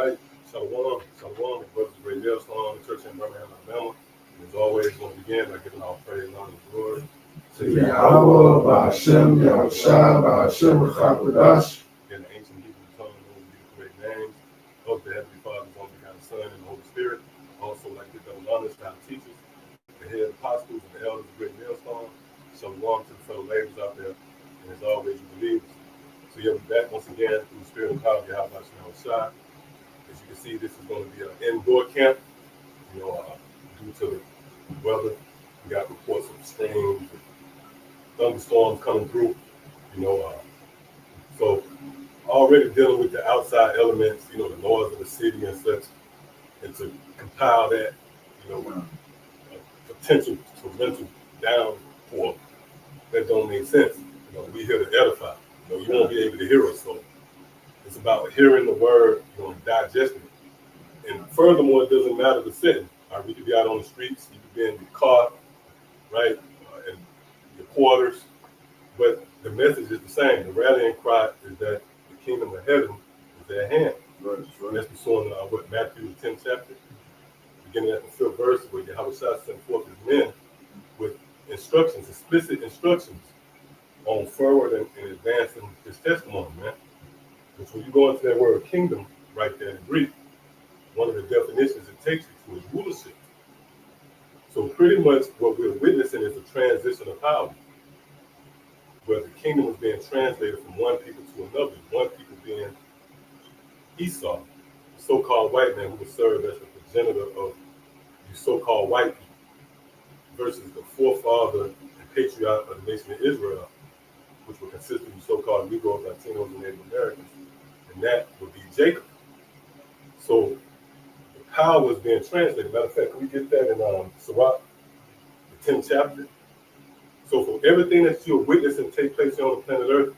right. Shalom, shalom, brothers of Radio Shalom, the church in Birmingham, Alabama. And as always, we're going to begin by giving our praise and honor and glory to Yahawah, Ba'Shem, Rawchaa, Ba'Shem, Qadash. In the ancient Hebrew tongue, those be the correct names of the Heavenly Father, the only God, the Son, and the Holy Spirit. Also, like to give honors to our teachers, the head apostles, and the elders of Great Millstone. Shalom to the fellow laborers out there, and as always, you believers. So yeah, we're back once again through the spirit and power of Yahawashi and Rawchaa. As you can see, this is going to be an indoor camp. You know, due to the weather, we got reports of streams and thunderstorms coming through. You know, so already dealing with the outside elements, you know, the noise of the city and such, and to compile that, you know, potential torrential downpour, that don't make sense. You know, we here to edify. You know, you won't be able to hear us, so it's about hearing the word, you know, digesting it. And furthermore, it doesn't matter the setting. Right? We could be out on the streets, you could be in your car, right, in your quarters, but the message is the same. The rallying cry is that the kingdom of heaven is at hand. Right. And that's pursuing Matthew the 10th chapter, beginning at the 5th verse, where Yahawashi sent forth his men with instructions, explicit instructions on forward and advancing his testimony, man. Which when you go into that word kingdom right there in Greek, one of the definitions it takes you to is rulership. So pretty much what we're witnessing is a transition of power, where the kingdom is being translated from one people to another, one people being Esau, the so-called white man who would serve as the progenitor of the so-called white people, versus the forefather and patriarch of the nation of Israel, which would consist of the so-called Negroes, Latinos, and Native Americans, and that would be Jacob. So the power was being translated. Matter of fact, can we get that in Sirach, the 10th chapter? So for everything that you're witnessing take place here on the planet Earth,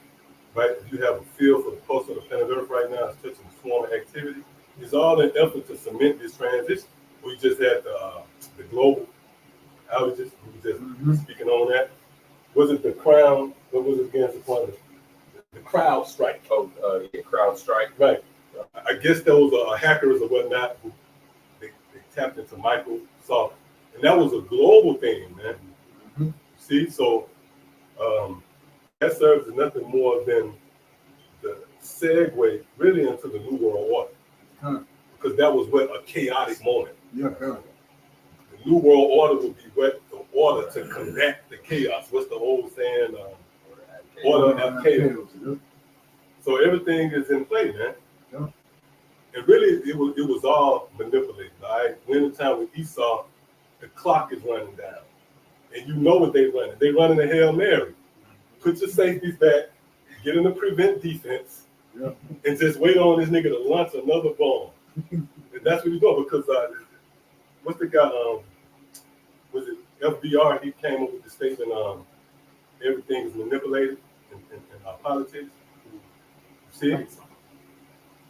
right, if you have a feel for the pulse of the planet Earth right now, it's touching swarm activity, it's all an effort to cement this transition. We just had the global outages, we were just speaking on that. Was it the crown? What was it against the crowd strike? Oh, yeah, crowd strike. Right. I guess those hackers or whatnot, they tapped into Microsoft. And that was a global thing, man. Mm-hmm. See, so that serves as nothing more than the segue really into the New World Order. Because that was what a chaotic moment. Yeah. The New World Order would be what the order to combat the chaos. What's the old saying? Order of chaos. So everything is in play, man. Yeah. And really, it was all manipulated. All right, when the time with Esau, the clock is running down, and you know what they're running. They're running a Hail Mary. Put your safeties back, get in the prevent defense, and just wait on this nigga to launch another bomb. And that's what he's doing because what's the guy? Was it FBR? He came up with the statement. Everything is manipulated in our politics. See?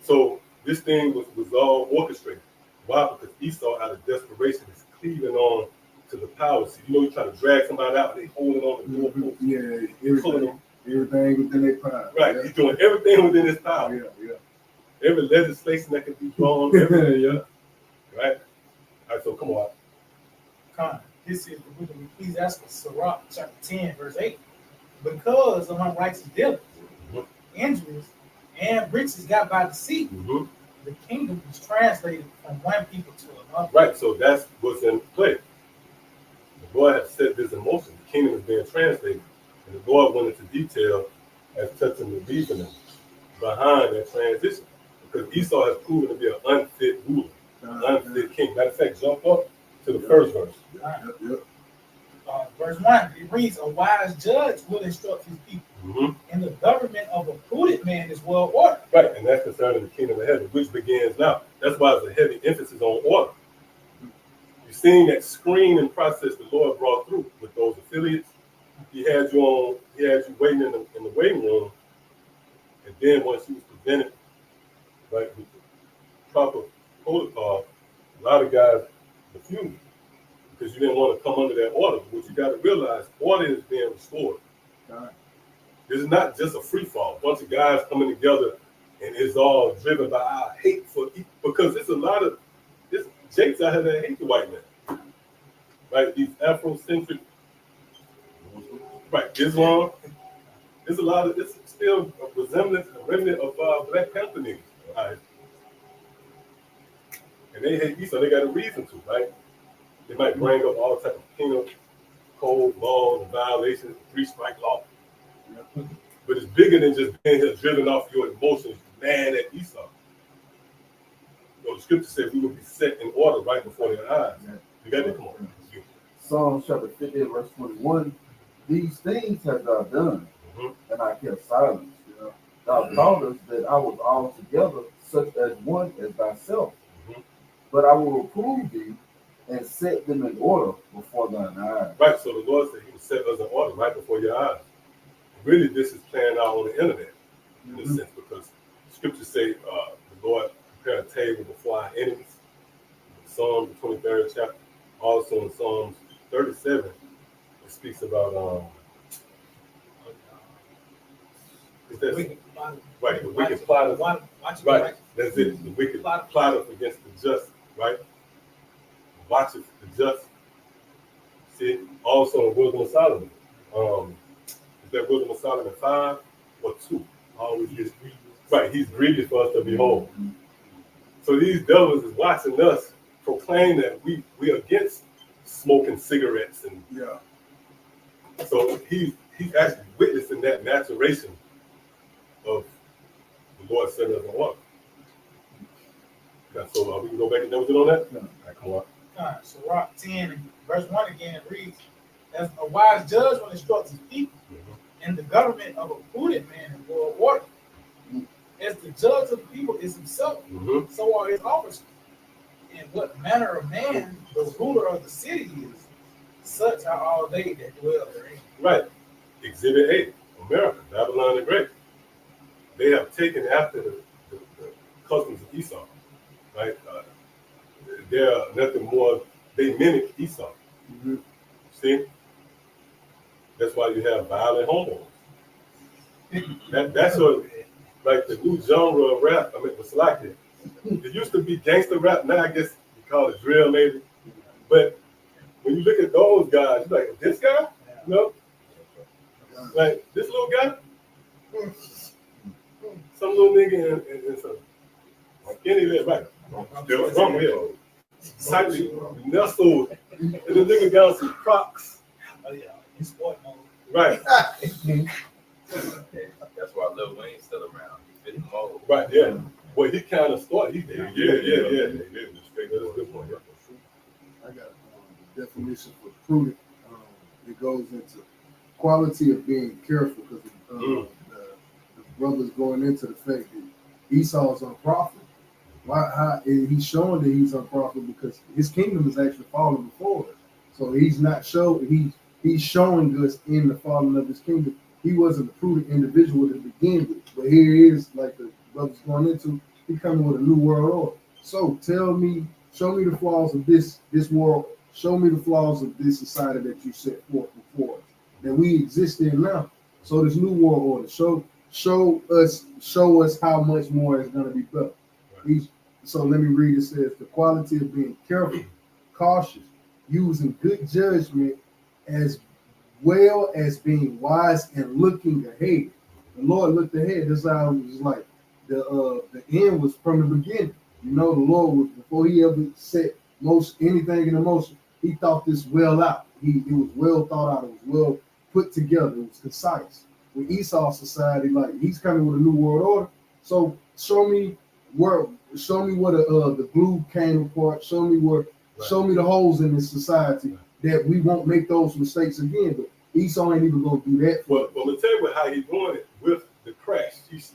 So this thing was all orchestrated. Why? Because Esau, out of desperation, is cleaving on to the power. So you know, you try to drag somebody out, they holding on the doorpost. Yeah, everything within their power. Right, he's doing everything within his power. Yeah. Every legislation that can be drawn. Yeah. Right? All right, so come on. This is the book of Ecclesiastes, Sirach, chapter 10, verse 8. Because of unrighteous dealings, injuries, and riches got by deceit, the kingdom is translated from one people to another. Right, so that's what's in play. The Lord has set this in motion. The kingdom is being translated. And the Lord went into detail as touching the reasoning behind that transition. Because Esau has proven to be an unfit ruler, an unfit king. Matter of fact, jump up to the first verse. Verse 1, it reads, a wise judge will instruct his people, and the government of a prudent man is well ordered. Right, and that's concerning the kingdom of heaven, which begins now. That's why there's a heavy emphasis on order. You're seeing that screening process the Lord brought through with those affiliates. He had you waiting in the waiting room, and then once you was presented, right, with the proper protocol, a lot of guys refused. Because you didn't want to come under that order. But what you got to realize, order is being restored. This is not just a free fall. A bunch of guys coming together and it's all driven by our hate for because it's a lot of this jakes out here that hate the white man, right? These Afrocentric, right? Islam. There's a lot of it's still a resemblance, a remnant of Black Panther niggas, right? And they hate Esau. They got a reason to, right? They might bring up all type of penal code laws and violations, 3-strike law. But it's bigger than just being here driven off your emotions, mad at Esau. You know, the scripture says we will be set in order right before their eyes. You got to come on. Psalm chapter 50, verse 21. These things have thou done, and I kept silence. Thou thoughtest that I was altogether such as one as thyself. But I will reprove thee and set them in order before thine eyes. Right, so the Lord said he would set us in order right before your eyes. Really, this is playing out on the internet in a sense, because scriptures say the Lord prepared a table before our enemies. Psalm, the 23rd chapter. Also in Psalms 37, it speaks about the wicked plotter. Right, that's it. The wicked plotter against the just, right? Watcheth the just. See, also in Wisdom of Solomon. Is that Wisdom of Solomon 5 or 2? Always gets grievous. Right, he's grievous for us to behold. So these devils is watching us proclaim that we against smoking cigarettes and so he's actually witnessing that maturation of the Lord setting us on order. So we can go back and double it on that? All right, come on. All right, so Rock 10, verse 1 again reads, as a wise judge will instruct his people, and the government of a prudent man in world order. As the judge of the people is himself, so are his officers. And what manner of man the ruler of the city is, such are all they that dwell therein. Right. Exhibit 8, America, Babylon the Great. They have taken after the customs of Esau, right? They're nothing more, they mimic Esau. See? That's why you have violent homeowners. That's what, like the new genre of rap, I mean, was like it. It used to be gangster rap, now I guess you call it drill maybe. But when you look at those guys, you're like, this guy? No. Like, this little guy? Some little nigga and some, like any little, right? They're from here. Tightly nestled, and the nigga got some Crocs. Oh yeah, he's sport mode. Right. That's why Lil Wayne's still around. He fit the mold. Right, yeah. Well, he kind of started. He did. Yeah. That's a good point. I got the definition for prudent. It goes into quality of being careful, because the brother's going into the fact that Esau's unprofitable. He's showing that he's unprofitable because his kingdom is actually falling before us. So he's not showing. He's showing us in the falling of his kingdom. He wasn't a prudent individual to begin with, but here he is, like the brother's going into. He coming with a new world order. So show me the flaws of this world. Show me the flaws of this society that you set forth before us, that we exist in now. So this new world order, show us how much more is going to be better. Right. So let me read. It says the quality of being careful, cautious, using good judgment, as well as being wise and looking ahead. The Lord looked ahead. That's how it was like. The end was from the beginning. You know, the Lord was, before he ever set anything in motion, he thought this well out. It was well thought out. It was well put together. It was concise. With Esau's society, like he's coming with a new world order. So show me where the glue came apart. Show me the holes in this society that we won't make those mistakes again. But Esau ain't even gonna do that. Well, let's tell you how he's doing it with the crash. He's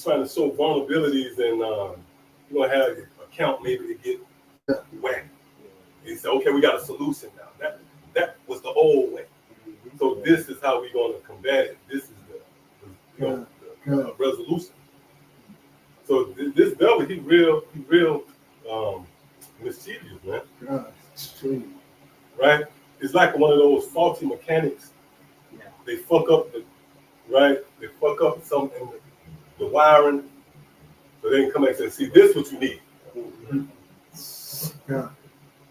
trying to show vulnerabilities, and you know, have an account maybe to get whacked. He said, okay, we got a solution now. That was the old way. So this is how we're going to combat it. This is the resolution. So this devil, he real mischievous, man. Right? It's like one of those faulty mechanics. They fuck up They fuck up something. The wiring, So they can come back and say, see, this is what you need. Yeah.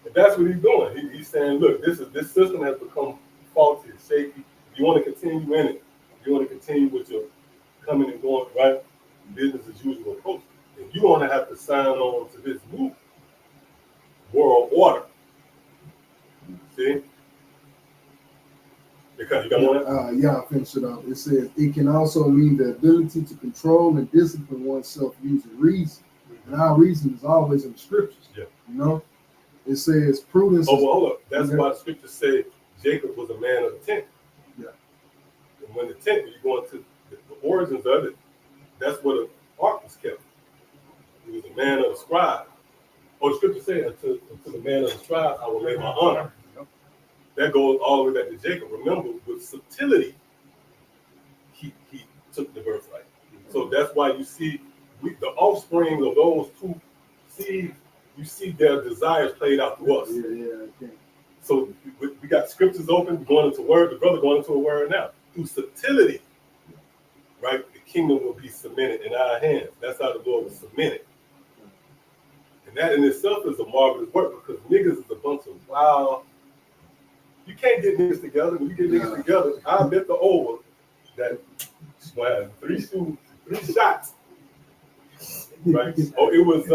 And that's what he's doing. He's saying, look, this system has become faulty, shaky. You want to continue in it. You want to continue with your coming and going, right? Business as usual approach. And you're going to have to sign on to this new world order. See? Because you got one? Yeah, I'll finish it up. It says it can also mean the ability to control and discipline oneself using reason. And our reason is always in the scriptures. Yeah. You know? It says prudence. Oh, well, hold up. That's why the scriptures say Jacob was a man of the tent. Yeah. And when the tent, when you go into the origins of it, that's where the ark was kept. He was a man of the scribe. Oh, the scripture says, unto the man of the scribe, I will make my honor. That goes all the way back to Jacob. Remember, with subtlety, he took the birthright. So that's why you see the offspring of those two seeds, you see their desires played out through us. Yeah. So we got scriptures open, going into word, the brother going into a word now. Through subtlety, right? The kingdom will be cemented in our hands. That's how the Lord was cemented. And that in itself is a marvelous work because niggas is a bunch of wild. You can't get niggas together. When you get niggas together, I bet the over that three shots. Right? Oh, it was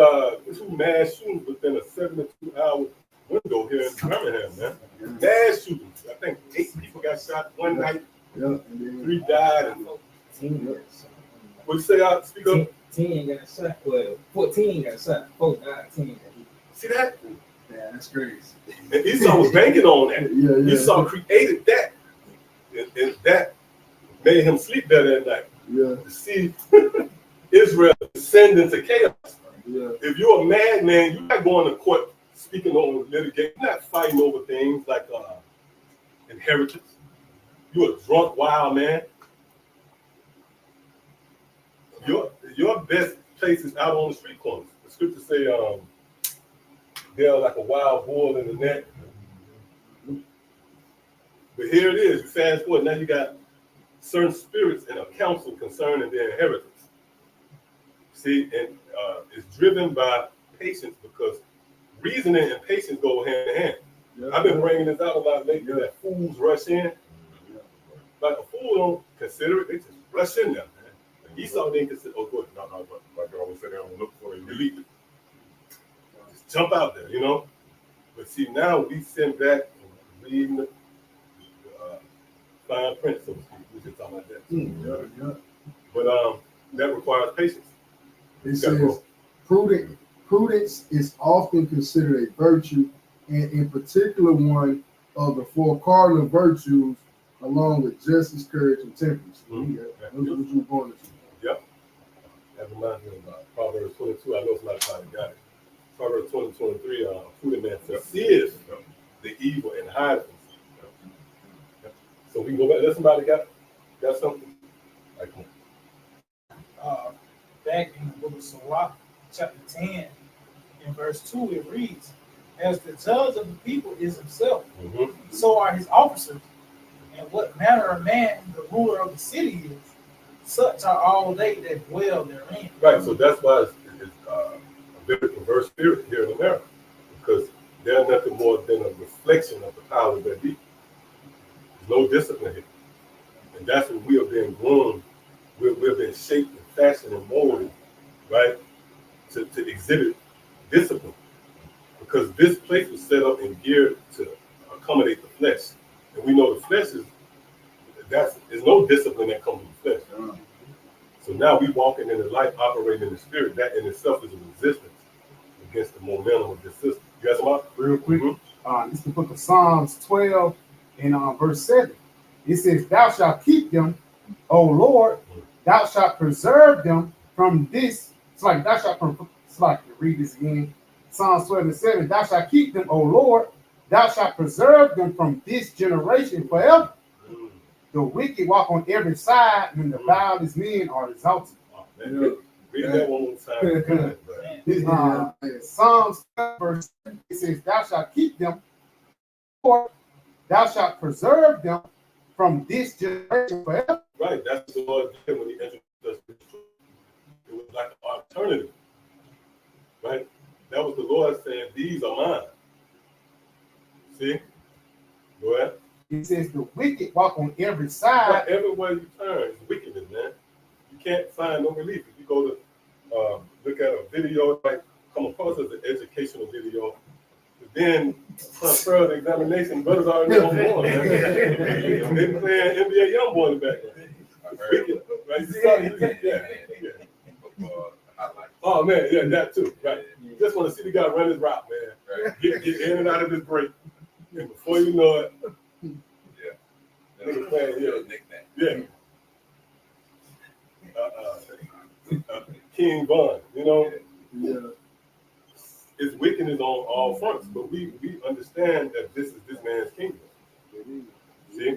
2 mass shootings within a 72-hour window here in Birmingham, man. Mass shootings. I think 8 people got shot one night. Yeah. 3 died. And what you say? I speak up. 10 got shot. Well, 14 got shot. 4 died. 10. See that? Yeah, that's crazy. And Esau was banking on that. Yeah. Esau created that. And that made him sleep better at night. Yeah. To see Israel descend into chaos. Yeah. If you're a madman, you're not going to court speaking over litigation. You're not fighting over things like inheritance. You're a drunk wild man. Your best place is out on the street corners. The scriptures say they're like a wild bull in the net. But here it is. You fast forward, now you got certain spirits in a council concerning their inheritance. See, and it's driven by patience because reasoning and patience go hand in hand. Yeah. I've been bringing this out a lot lately that fools rush in. Like a fool don't consider it, they just rush in there, man. Esau didn't consider, oh, good. No, like I always say, they don't look for it, delete it. Just jump out there, you know? But see, now we send back and reading the fine print, so to speak. We just talking about that. Yeah. But that requires patience. It says prudence is often considered a virtue, and in particular one of the 4 cardinal virtues, along with justice, courage, and temperance. Mm-hmm. Those are what you were going to. Yep. That reminds me of Proverbs 22. I know it's not how got it. Proverbs 20:23. A prudent man foresees the evil and hides it. So we can go back. Let somebody got something. Like, back in the book of Sirach, chapter 10, in verse 2, it reads, as the judge of the people is himself, so are his officers, and what manner of man the ruler of the city is, such are all they that dwell therein. Right, so that's why it's a very perverse spirit here in America, because they're nothing more than a reflection of the power that be. There's no discipline here. And that's what we have been groomed. We've been shaped and fashioned and molded, right, to exhibit discipline. Because this place was set up and geared to accommodate the flesh. And we know the flesh there's no discipline that comes with the flesh. So now we walking in the light, operating in the spirit. That in itself is a resistance against the momentum of this system. You got something? Real quick. It's the book of Psalms 12 and verse 7. It says, thou shalt keep them, O Lord, thou shalt preserve them from this. It's like read this again. Psalms 12 and 7. Thou shalt keep them, O Lord, thou shalt preserve them from this generation forever. The wicked walk on every side when the vilest men are exalted. Read that one more time. Psalms 12 verse 7, it says, thou shalt keep them, Lord, thou shalt preserve them from this generation forever. Right, that's the Lord did when he introduced us to the truth. It was like an alternative, right? That was the Lord saying, "These are mine." See? Go ahead. It says the wicked walk on every side. Right, everywhere you turn is wickedness, man. You can't find no relief. If you go to look at a video, like come across as an educational video, but then transfer the examination, brothers already on board, man. They playing NBA Youngboy in the background. It's wicked, right? You see how oh man, yeah, that too, right? You just want to see the guy run his route, man. Right. Get in and out of his break, and before you know it, nigga playing, yeah. King Von, you know, it's wickedness on all fronts, but we understand that this is this man's kingdom. See,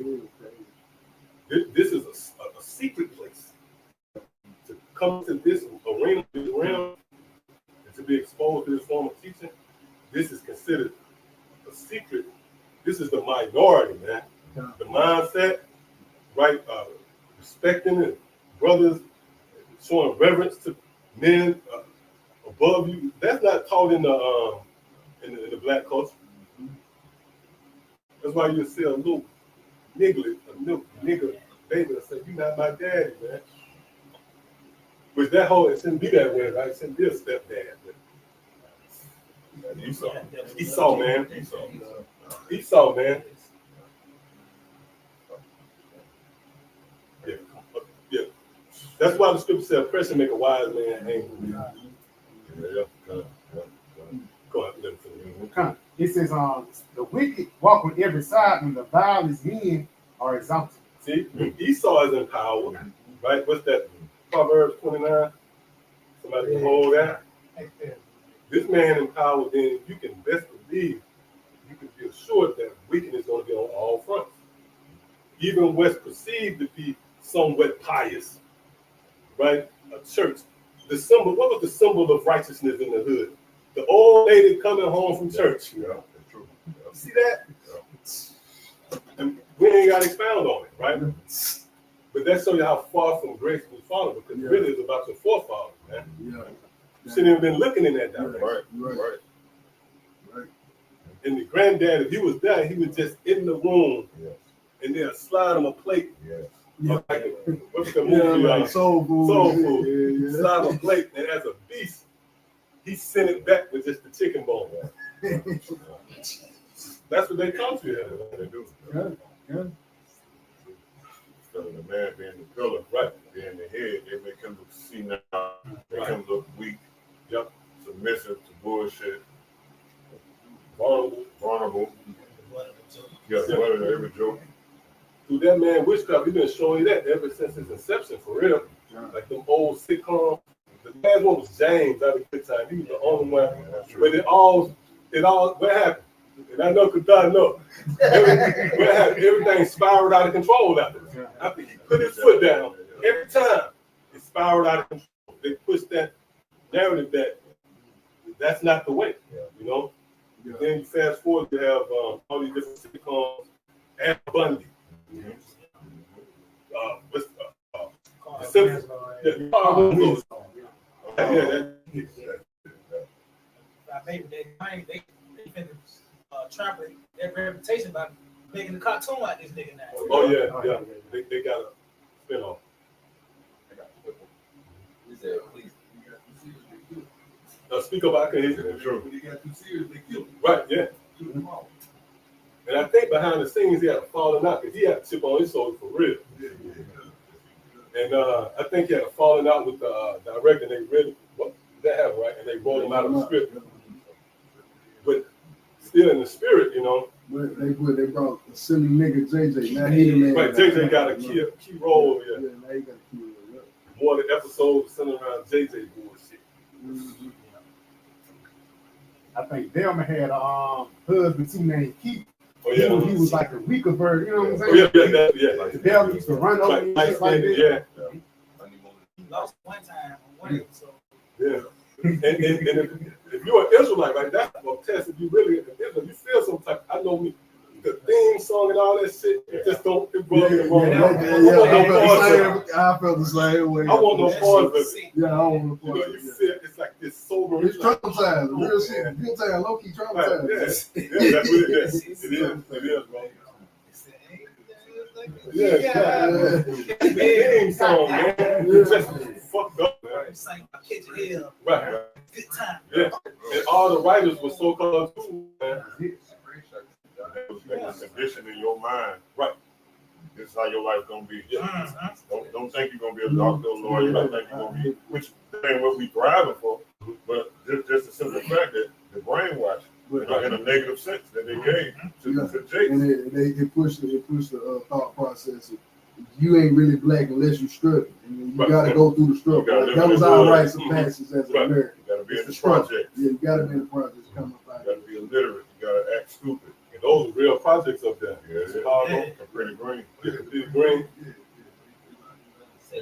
this is a secret place. To come to this arena, this realm, and to be exposed to this form of teaching, this is considered a secret. This is the minority, man. The mindset, right? Respecting it, brothers, showing reverence to men above you. That's not taught in the black culture. That's why you see a little nigga baby that say, "You not my daddy, man." Which that whole, it shouldn't be that way, right? It shouldn't be a stepdad. Esau, man. Esau, man. Yeah. That's why the scripture said, "Oppression make a wise man angry." Go ahead. It says, the wicked walk on every side, and the vilest men are exalted. See, Esau is in power, right? What's that? Proverbs 29. Somebody can hold that. This man in power, then you can best believe, you can be assured that wickedness is going to be on all fronts. Even what's perceived to be somewhat pious, right? A church. The symbol, what was the symbol of righteousness in the hood? The old lady coming home from church. Yeah, that's true. See that? And we ain't got to expound on it, right? But that shows you how far from grace we follow, because really it's about your forefathers, man. Yeah. You shouldn't have been looking in that direction. Right. And the granddad, if he was there, he was just in the room, and they'll slide him a plate. Yeah. Like what's the movie? Like soul food. Soul food. Yeah. Slide him a plate, and as a beast, he sent it back with just the chicken bone. That's what they come to here. They do. Yeah. So the man being the pillar, Right. being the head, they make him look senile, make him look weak, submissive to bullshit, vulnerable. Yeah, whatever, every joke. Through that man witchcraft, we've been showing you that ever since his inception, for real. Like them old sitcoms. The last one was James out of Good Time. He was the only one. But it all, what happened? And I know because God knows. What happened? Everything spiraled out of control after that. After he put his foot down, every time it spiraled out of control. They pushed that narrative that that's not the way, you know? Then you fast forward, you have all these different sitcoms, and Bundy. What's the Simpsons? They trampling their reputation by making the cartoon like this nigga now. Oh yeah. They got a spin-off. He said, please. Speak up, I can hear you. True. When they got too serious, they killed him. Right, yeah. Killed him all. And I think behind the scenes, he had a falling out because he had a chip on his shoulder for real. And I think he had a falling out with the director. And they read what that happened, right? And they rolled him out of the script. But still in the spirit, you know. But they brought a silly nigga JJ. Now he the man. Right, JJ got a key role. Yeah. Now he got a key role. Yeah. More of the episodes centered around JJ bullshit. Mm-hmm. I think Delma had a husband too named Keith. Oh yeah. He was like a weaker bird, you know what I'm saying? Oh, yeah. Delma used to run over and shit like that. Yeah. He lost one time on one episode. Yeah. And if you're an Israelite, like that's a test. If you really, if you feel some type, I know me, the theme song and all that shit, it just don't. It Yeah, rubs me wrong. I felt the same way. I want no part of it. Yeah, I want no You part know, of you it. sit, it's like this sober. It's traumatizing, real shit. Real time, low key Right, traumatizing. yeah, that's what it is. It is, bro. Yeah. Theme song, man. It just fucked up, man. Sing my kitchen hill. Right. Good time. Yeah. And all the writers were so called too, man. Condition in your mind. Right. This is how your life gonna be. Yeah. Don't think you're gonna be a doctor or lawyer. Don't think you're gonna be, which ain't what we thriving for. But just the simple fact that the brainwash, in a negative sense that they gave to Jake. And they push the thought process. You ain't really black unless you struggle. And you gotta go through the struggle. Like, that was our rites of passage as an American. You gotta be in the struggle. project. Yeah, you gotta be in the projects. Come up out. You gotta be illiterate. You gotta act stupid. And those are real projects up there. Yeah, Chicago, pretty green. Pretty green.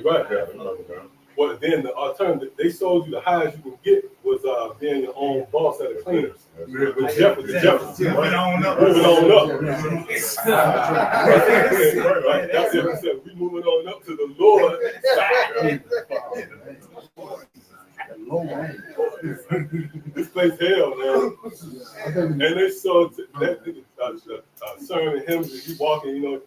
Right. Well, then the alternative, they sold you the highest you can get was being your own boss at a cleaners. With Jefferson. Moving on up. Moving on up. Right. That's it. We said we moving on up to the Lord. This place hell, man. And they sold that nigga, Sham and him, he walking, you know,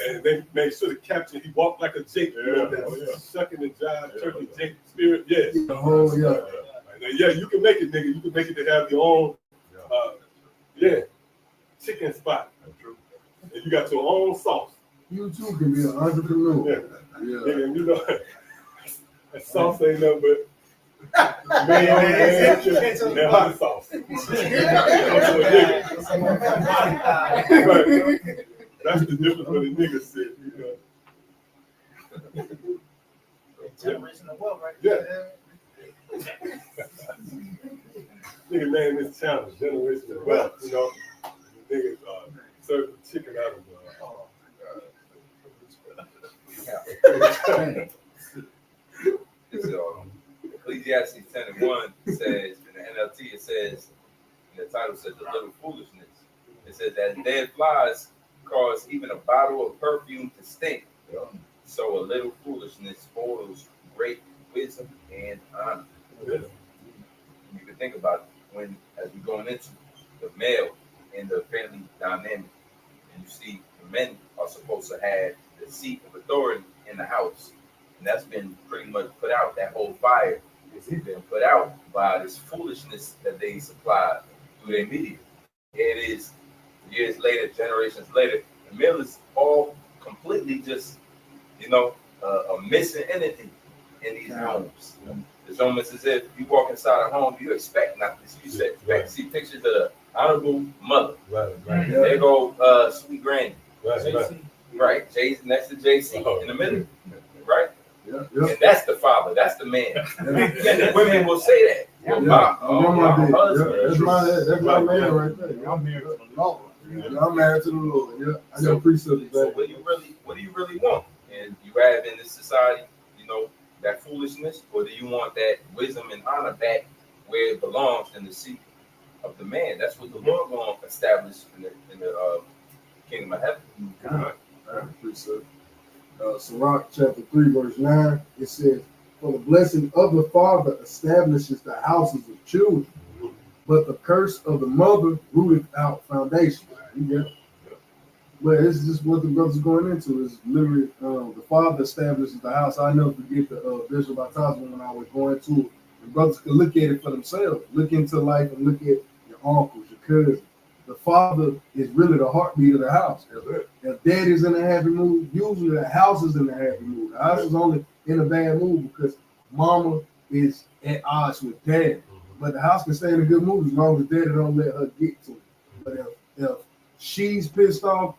and they made sure to capture he walked like a Jake, you know, that sucking and jive, turkey Jake spirit, yes. Yeah, you can make it, nigga. You can make it to have your own, chicken spot. And you got your own sauce. You too can be an entrepreneur. Yeah. And you know, that sauce ain't nothing but mayonnaise and hot sauce. Right. That's the difference when the nigga said, you know. Generation of wealth, right? Yeah. Nigga name this channel, Generation of Wealth, you know. Niggas serve the chicken out of So, Ecclesiastes 10:1 says, in the NLT, it says, in the title says, the little foolishness. It says that dead flies cause even a bottle of perfume to stink. So a little foolishness spoils great wisdom and honor. You can think about it when, as we're going into the male in the family dynamic, and you see the men are supposed to have the seat of authority in the house. And that's been pretty much put out, that whole fire has been put out by this foolishness that they supply through their media. It is years later, generations later, the male is all completely just, a missing entity in these homes. It's almost as if you walk inside a home, you expect not this. You expect to see pictures of the honorable mother. Right. There go sweet granny. Right. Jay next to JC in the middle. Right? And that's the father, that's the man. And the women will say that. My husband. That's my man right there. I'm married to the Lord. I'm married to the Lord. Yeah, I got precepts. So what do you really want? And you have in this society, that foolishness, or do you want that wisdom and honor back where it belongs in the seat of the man? That's what the Lord going to establish in the kingdom of heaven. Sirach chapter 3, verse 9, it says, for the blessing of the father establishes the houses of children, but the curse of the mother rooteth out foundation. But it's just what the brothers are going into is literally the father establishes the house. I never forget the Bishop Atazi when I was going to it. The brothers could look at it for themselves, look into life and look at your uncles, your cousins. The father is really the heartbeat of the house. If dad is in a happy mood, usually the house is in a happy mood. The house is only in a bad mood because mama is at odds with dad. But the house can stay in a good mood as long as daddy don't let her get to it. But if she's pissed off,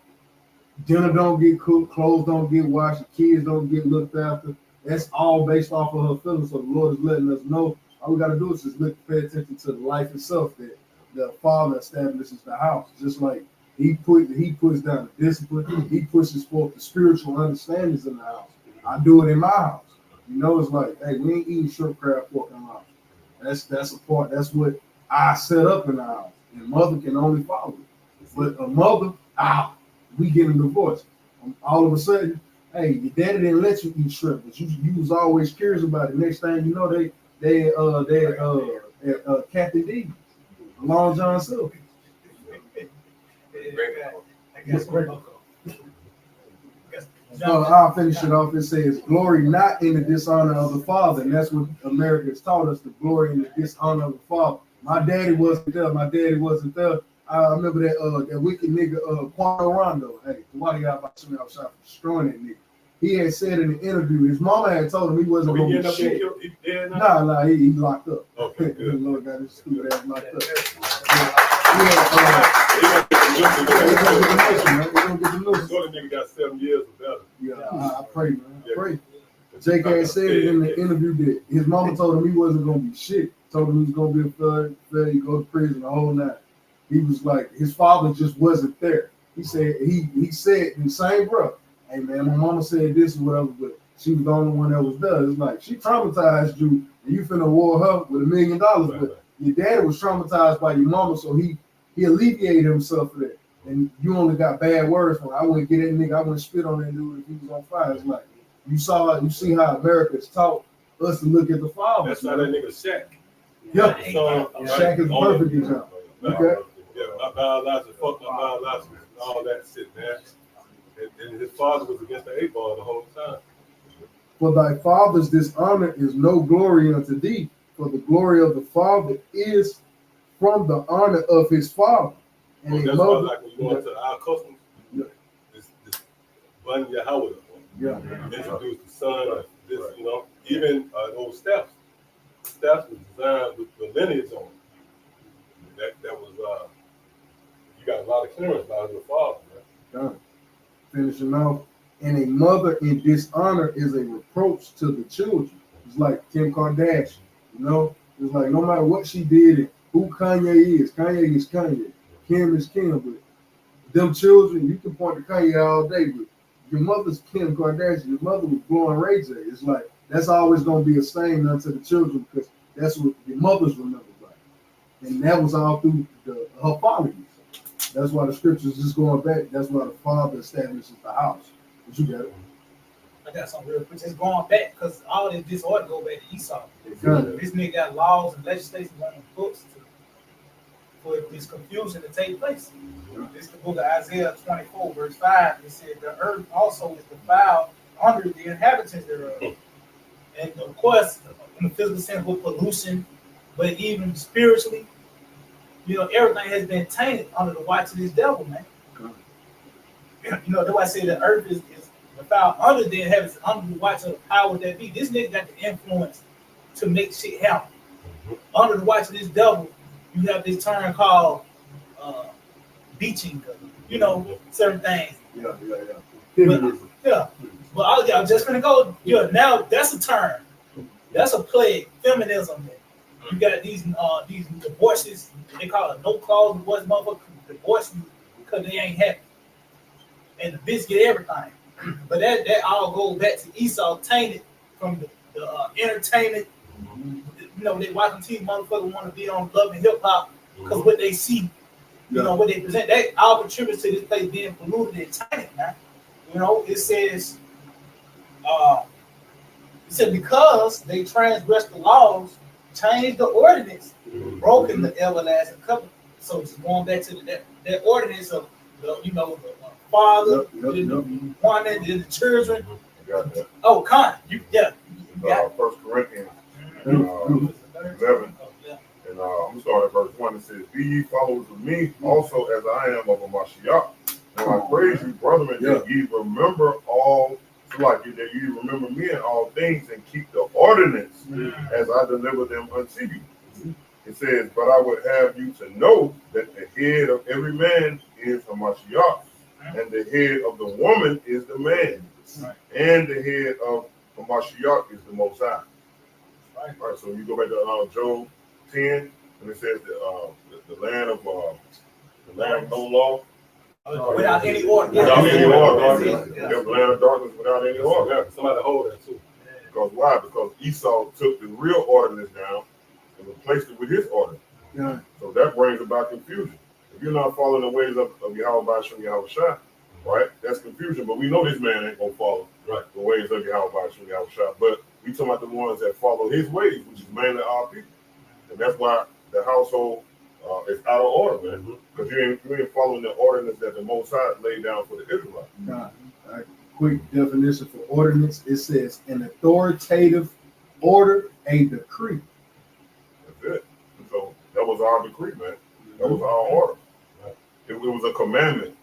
dinner don't get cooked, clothes don't get washed, the kids don't get looked after, that's all based off of her feelings. So the Lord is letting us know all we got to do is just pay attention to the life itself, that the father establishes the house. Just like he puts down the discipline, he pushes forth the spiritual understandings in the house. I do it in my house. It's like, hey, we ain't eating shrimp, crab, pork, and lobster. That's a part. That's what I set up in the house, and mother can only follow it. But a mother, we getting divorced. All of a sudden, hey, your daddy didn't let you eat shrimp, but you was always curious about it. Next thing you know, they Captain D, Long John Silver. I'll finish it off. It says, glory not in the dishonor of the father. And that's what America has taught us, the glory in the dishonor of the father. My daddy wasn't there. I remember that wicked nigga, Quando Rondo. Hey, why y'all about to me outside for destroying that nigga? He had said in the interview, his mama had told him he wasn't going to be shit. Nah, he locked up. Okay, good. Lord got his stupid ass locked up. He's gonna get the notice. Nigga got 7 years or better. Yeah, I pray, man. I pray. Jake had said it in the interview that his mama told him he wasn't gonna be shit. Told him he was gonna be a thug, he go to prison the whole night. He was like, his father just wasn't there. He said he said in the same breath, hey man, my mama said this or whatever, but she was the only one that was there. It's like she traumatized you, and you finna war her with $1 million. But your dad was traumatized by your mama, so he alleviated himself for that. And you only got bad words from him. I wouldn't get that nigga, I wouldn't spit on that dude if he was on fire. It's like you see how America's taught us to look at the father. That's how that nigga Shaq. Yeah, so Shaq is a perfect example. Okay. Yeah, my biological, fuck my biological, all that shit, man. And his father was against the 8-ball the whole time. For thy father's dishonor is no glory unto thee, for the glory of the father is from the honor of his father. And that's why, like when you go into our customs, this Bun Yahawah, introduced the son, this, you know, even old steps. Steps was designed with the lineage on it. That was you got a lot of clearance by your father, man. Finishing off, and a mother in dishonor is a reproach to the children. It's like Kim Kardashian, you know. It's like no matter what she did and who Kanye is Kanye. Kim is Kim, but them children, you can point to Kanye all day, but your mother's Kim Kardashian. Your mother was blowing Ray J. It's like that's always going to be a stain unto the children because that's what your mother's remembered by. And that was all through her father. That's why the scriptures just going back. That's why the father establishes the house. But you got it. I got something real quick. Just going back because all this disorder go back to Esau. Exactly. This nigga got laws and legislation on the books for this confusion to take place. This is the book of Isaiah 24, verse 5. It said, the earth also is defiled under the inhabitants thereof. And of course, in the physical sense with pollution, but even spiritually, you know, everything has been tainted under the watch of this devil, man. You know, that's why I say the earth is defiled under the inhabitants, under the watch of the power that be. This nigga got the influence to make shit happen. Under the watch of this devil, you have this term called beaching, you know, certain things. Yeah. But I'm just gonna go. Yeah, now that's a term. That's a plague. Feminism. You got these divorces. They call it no clause divorce, motherfucker. Divorce because they ain't happy, and the bitch get everything. But that all goes back to Esau, tainted from the entertainment. You know, they watching TV, motherfucker want to be on Love and Hip Hop because what they see, you know, what they present, that all contributes to this place being polluted and tainted, man. You know, it says because they transgressed the laws, changed the ordinance, broken the everlasting covenant. So it's going back to that ordinance of the father, the woman, and the children. Oh, Con, First Corinthians 11. And I'm going to start at verse 1. It says, be ye followers of me, also as I am of a Mashiach. Now I praise you, brethren, that ye remember all, that you remember me in all things and keep the ordinance as I deliver them unto you. It says, but I would have you to know that the head of every man is a Mashiach, and the head of the woman is the man, and the head of the Mashiach is the Most High. All right, so you go back to Job 10, and it says the land of no law. Without any order. Without any order. The land of darkness without any order. Yeah, somebody hold that too. Because why? Because Esau took the real ordinance down and replaced it with his order. Yeah. So that brings about confusion. If you're not following the ways of Yahawah Shem Yahawashi, right? That's confusion. But we know this man ain't gonna follow the ways of Yahawah Shem Yahawashi. But we talking about the ones that follow his ways, which is mainly our people. And that's why the household is out of order, man. Because you ain't following the ordinance that the Most High laid down for the Israelites. Nah, quick definition for ordinance. It says an authoritative order, a decree. That's it. So that was our decree, man. That was our order. It was a commandment,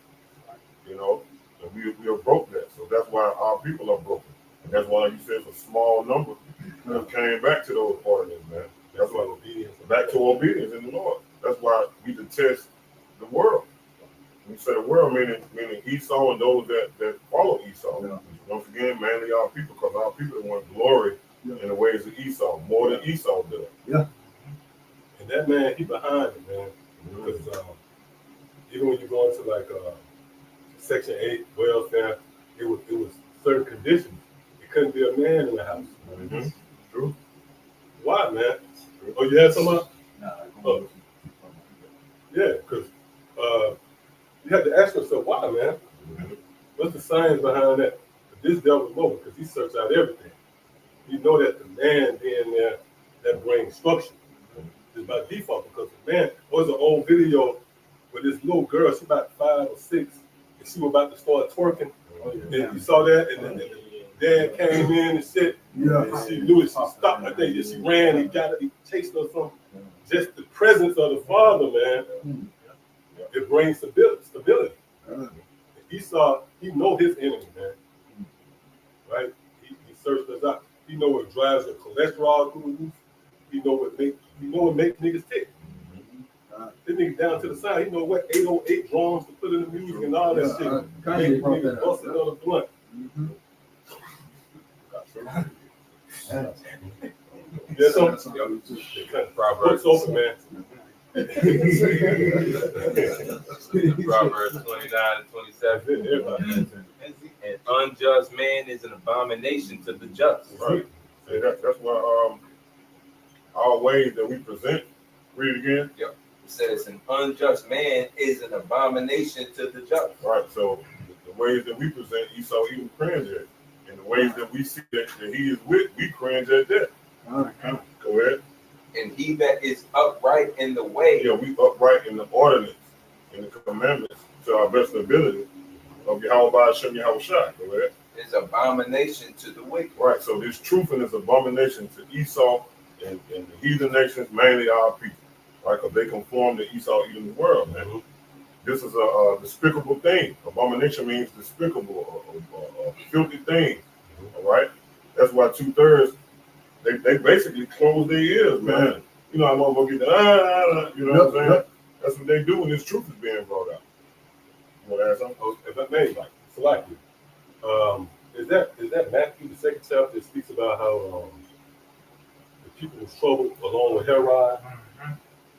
you know, and we have broke that. So that's why our people are broken. And that's why you said it's a small number that came back to those ordinances, man. That's why obedience, back to obedience in the Lord. That's why we detest the world. When you say the world, meaning Esau and those that follow Esau. Yeah. Once again, mainly our people, because our people want glory in the ways of Esau, more than Esau did. Yeah. And that man, he behind it, man. Because even when you go into like Section 8 welfare, it was certain conditions. It couldn't be a man in the house. Mm-hmm. True. Why, man? Oh, you had something? No. Yeah, because you have to ask yourself, why, man? What's the science behind that? This devil knows because he searched out everything. You know that the man being there, that brings structure. Is by default, because the man, there's an old video where this little girl, she about 5 or 6, and she was about to start twerking. And you saw that, and then the dad came in and shit. Yeah. And she knew it. She stopped. I think she ran. He chased her from. Just the presence of the father, man. It brings stability. Esau, he know his enemy, man. Right? He searched us out. He know what drives your cholesterol through the roof. He know what makes niggas tick. This nigga down to the side, he know what 808 drums to put in the music and all that shit. Make niggas busting on the blunt. Yeah, so Proverbs open, man. Proverbs 29:27. An unjust man is an abomination to the just. Right. See, that's why our ways that we present. Read it again. Yep. It says an unjust man is an abomination to the just. Right. So the ways that we present, Esau even cringe at. And the ways that we see that he is with, we cringe at that. Go ahead. And he that is upright in the way. Yeah, we upright in the ordinance, in the commandments, to our best ability of Yahawah Shem Yahawashi. Go ahead. Is abomination to the wicked. Right. So this truth and this abomination to Esau and the heathen nations, mainly our people. Right, because they conform to Esau, even the world, man. Mm-hmm. This is a despicable thing. Abomination means despicable, a filthy thing. Mm-hmm. All right? That's why 2/3, they basically close their ears, man. You know how motherfuckers get you know what I'm saying? That's what they do when this truth is being brought out. You want to ask something? Oh, if I may, like, selectly. Is that Matthew, the 2nd chapter, that speaks about how the people was troubled along with Herod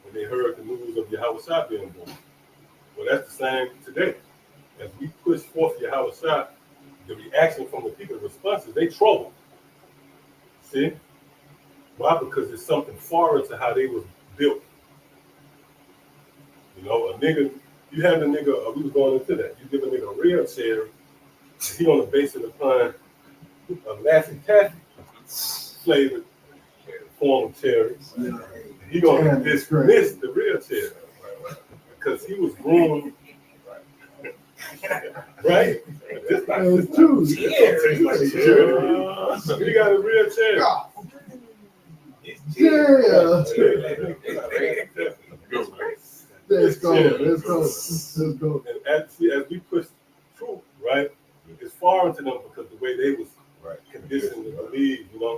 when they heard the news of Yahawashi being born? Well, that's the same today. As we push forth Yahawashi, the reaction from the people, the response is they troubled. See? Why? Because it's something foreign to how they was built. You know, a nigga, you have a nigga, we was going into that. You give a nigga a real cherry, he on the base of the pine, a Lassie Taffy flavored form of cherry. Yeah. He gonna dismiss the real cherry because he was groomed, right? Just like this true. Cherry. Like cherry. He got a real cherry. Yeah. Let's go. And as we push through, right, it's foreign to them because the way they was conditioned to believe, you know.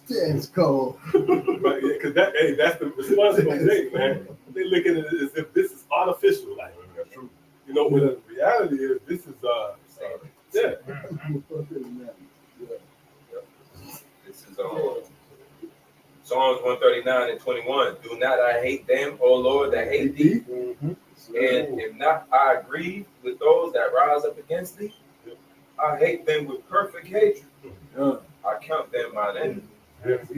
That's cold. Right, yeah, because that's the responsible thing, man. They look at it as if this is artificial, like, you know, when the reality is this is This is Psalms 139:21. Do not I hate them, O Lord, that hate thee? Mm-hmm. And if not I agree with those that rise up against thee, I hate them with perfect hatred. I count them mine enemy. There's a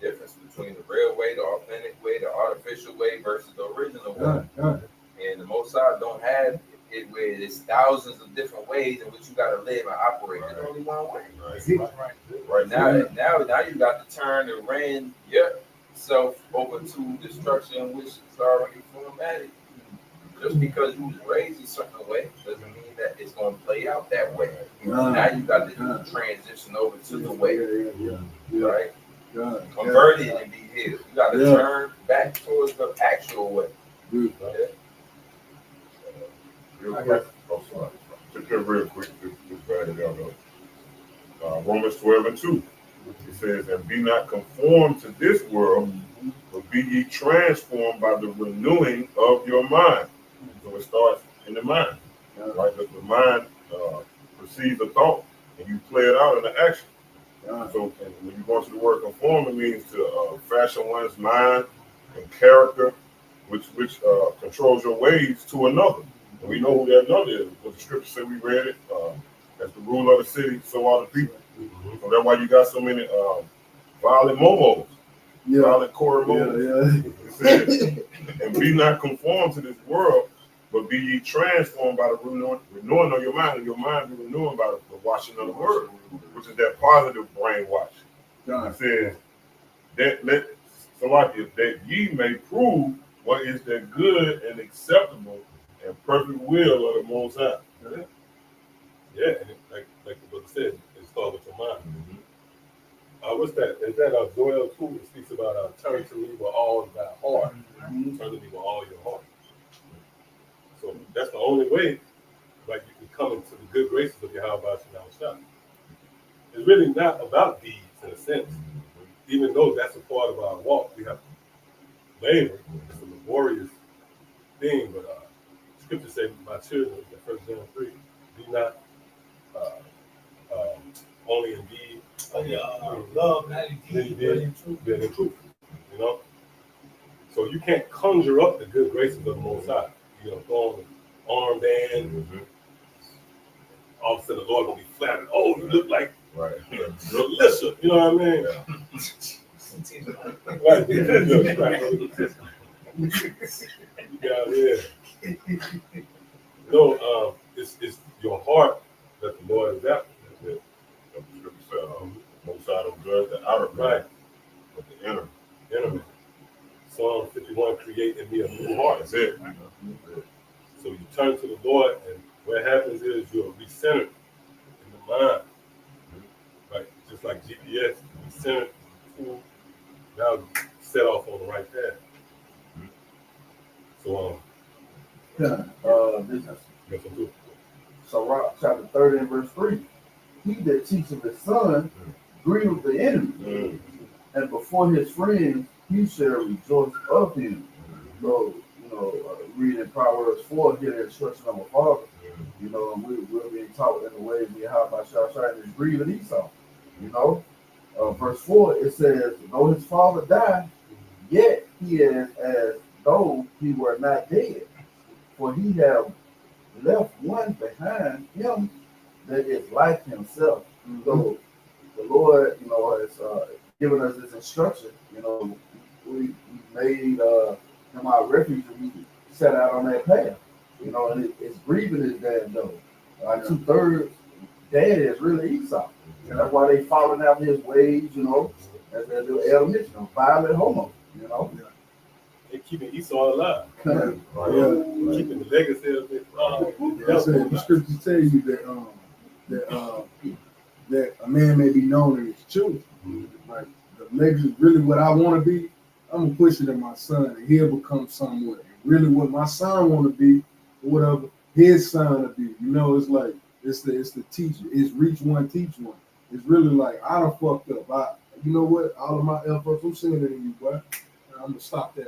difference between the real way, the authentic way, the artificial way versus the original way. And the Most High don't have it where there's thousands of different ways in which you got to live and operate. There's only one way. Right now you got to turn and ran yourself over to destruction, which is already formatted. Just because you was raised a certain way doesn't mean that it's going to play out that way. Now you got to do the transition over to the way, right? Convert it and be healed. You got to turn back towards the actual way. Real quick, just real quick, just bad it out. Romans 12:2. It says, "And be not conformed to this world, but be ye transformed by the renewing of your mind." So it starts in the mind, right? The mind perceives a thought, and you play it out in the action. So when you go into the word conform, it means to fashion one's mind and character, which controls your ways to another. And we know who that another is. What the scripture said, we read it. As the ruler of the city, so are the people. So that's why you got so many violent momos, violent core momos. It says, "And be not conformed to this world, but be ye transformed by the renewing of your mind, and your mind be renewed by the washing of the word," which is that positive brainwash. It says that ye may prove what is the good and acceptable and perfect will of the Most High. Yeah, and like the book said, it starts with your mind. What's that? Is that Joel 2? It speaks about turn to me with all thy heart. Turn to me with all your heart. So that's the only way, like, you can come into the good graces of Yahawashi and Rawchaa. It's really not about deeds in a sense. Even though that's a part of our walk, we have to labor. It's a laborious thing, but Scripture says, "My children," in 1 John 3, "be not only in deed, love, not in deed, but in truth." But in truth, you know. So you can't conjure up the good graces of the Most High. You know, throw on an armband. All of a sudden, the Lord will be flattered. Oh, you look like Melissa. You know what I mean? No, it's your heart that the Lord is after. Most High don't judge the outer man, but the inner. Man. Psalm 51, "Create in me a new heart." That's it. So you turn to the Lord, and what happens is you're recentered in the mind. Right? Just like GPS, recentered, now set off on the right path. So, So chapter 30 and verse 3. "He that teacheth his son grieveth the enemy, and before his friends he shall rejoice of him." So, reading Proverbs 4, get the instruction of a father. We're being taught in the way we have by Sham is grieving Esau. Verse 4, it says, "Though his father died, yet he is as though he were not dead. For he have left one behind him that is like himself." So the Lord, has given us this instruction. We made him our refuge, and we set out on that path. And it's grieving his dad though. 2/3 dad is really Esau. And that's why they following after his ways, as their little elementary, violent homo, They're keeping Esau alive. Keeping the legacy of it. The scriptures tell you that a man may be known in his children. Like the legacy, really what I want to be, I'm gonna push it in my son, and he'll become someone. And really, what my son want to be, or whatever his son will be. It's like it's the teacher. It's reach one, teach one. It's really like I done fucked up. You know what? All of my efforts, I'm seeing it in you, boy. I'm gonna stop that.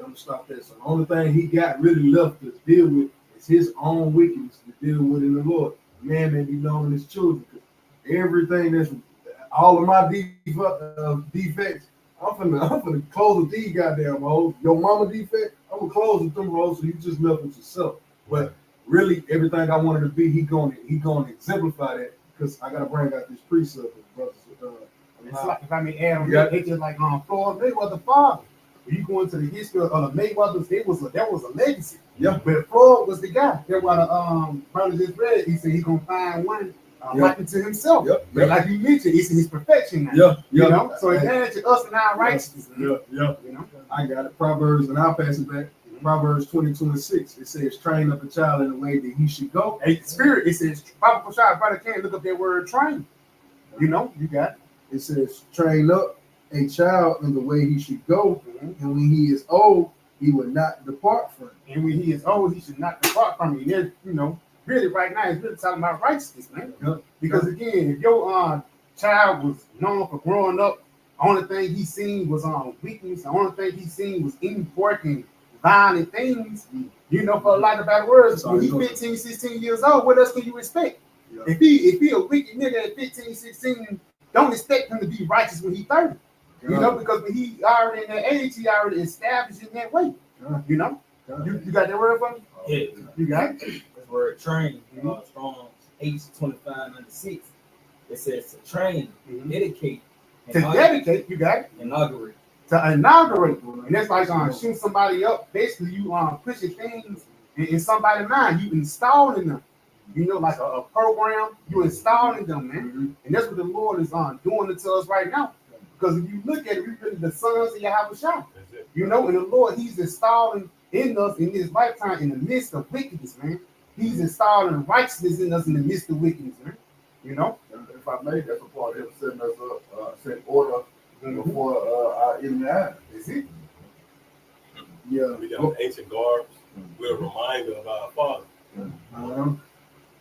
So the only thing he got really left to deal with is his own wickedness to deal with in the Lord. Man may be known in his children. Everything that's all of my defects, I'm finna close with these goddamn hoes. Your mama defect, I'm gonna close with them hoes, so you just left with yourself. But really, everything I wanted to be, he gonna exemplify that, because I gotta bring out this precept, brothers. It's like, if I may add on that, it's just like Florida, they was the father. If you go into the history of the Mayweathers, there was a legacy. Yeah. But Floyd was the guy. That's why the brother just read. He said he's gonna find one likened to himself. Yep. But like you mentioned, it's in his perfection now. Yeah. You know, so it adds to us and our righteousness. Yeah. Yeah. You know, I got it. Proverbs, and I'll pass it back. Proverbs 22:6. It says, train up a child in the way that he should go. hey, spirit. It says, Bible Prashad, brother can't look up that word train. You know, you got it. It says, train up a child in the way he should go, and when he is old, he will not depart from it. And when he is old, he should not depart from it. And there's, you know, really right now, it's really talking about righteousness, man. Yeah. Because again, if your child was known for growing up, only thing he seen was weakness. The only thing he seen was important, violent things. You know, for a lot of bad words, when he's 15, 16 years old, what else can you expect? Yeah. If he a wicked nigga at 15, 16, don't expect him to be righteous when he's 30. You know, because when he already in that age, he already established in that way. You know, you got that word for me? Yeah. You got it? That's word train. Strong H2596. It says to train, dedicate, To dedicate, you got it. inaugurate. To inaugurate, and that's like shoot somebody up. Basically, you pushing things in somebody's mind. You installing them. You know, like a program. You installing them, man. And that's what the Lord is doing it to us right now. Because if you look at it, we're really the sons of Yahawashi. You know, and the Lord, He's installing in us in this lifetime in the midst of wickedness, man. He's installing righteousness in us in the midst of wickedness, man. You know? If I may, that's a part of Him setting us up, setting order before our enemy eyes. Is it? Yeah. We got ancient garbs. We're a reminder of our Father.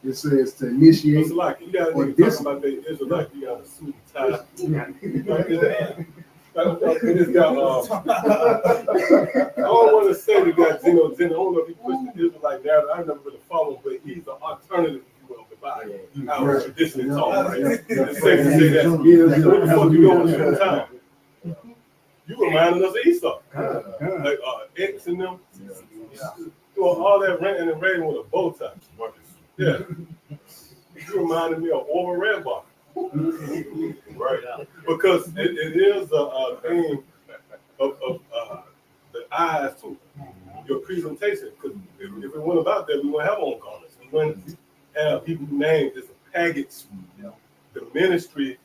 It says to initiate. It's like you got or to talk about the Israelite. You got a suit and tie. I don't want to say the guy Gino. I don't know if he pushed the Israelite narrative. I never really followed, but he's an alternative, if you will, the Bible. Our tradition is all right. It's safe to say that. What the fuck you doing with your time? You reminding us of Esau, like X and them. Doing all that ranting and raving with a bow tie. Yeah, you reminded me of Orville Redbar. Right, because it is a thing of the eyes to your presentation. Because if it went about that, we wouldn't have on garments. We wouldn't have people named as a package. The ministry,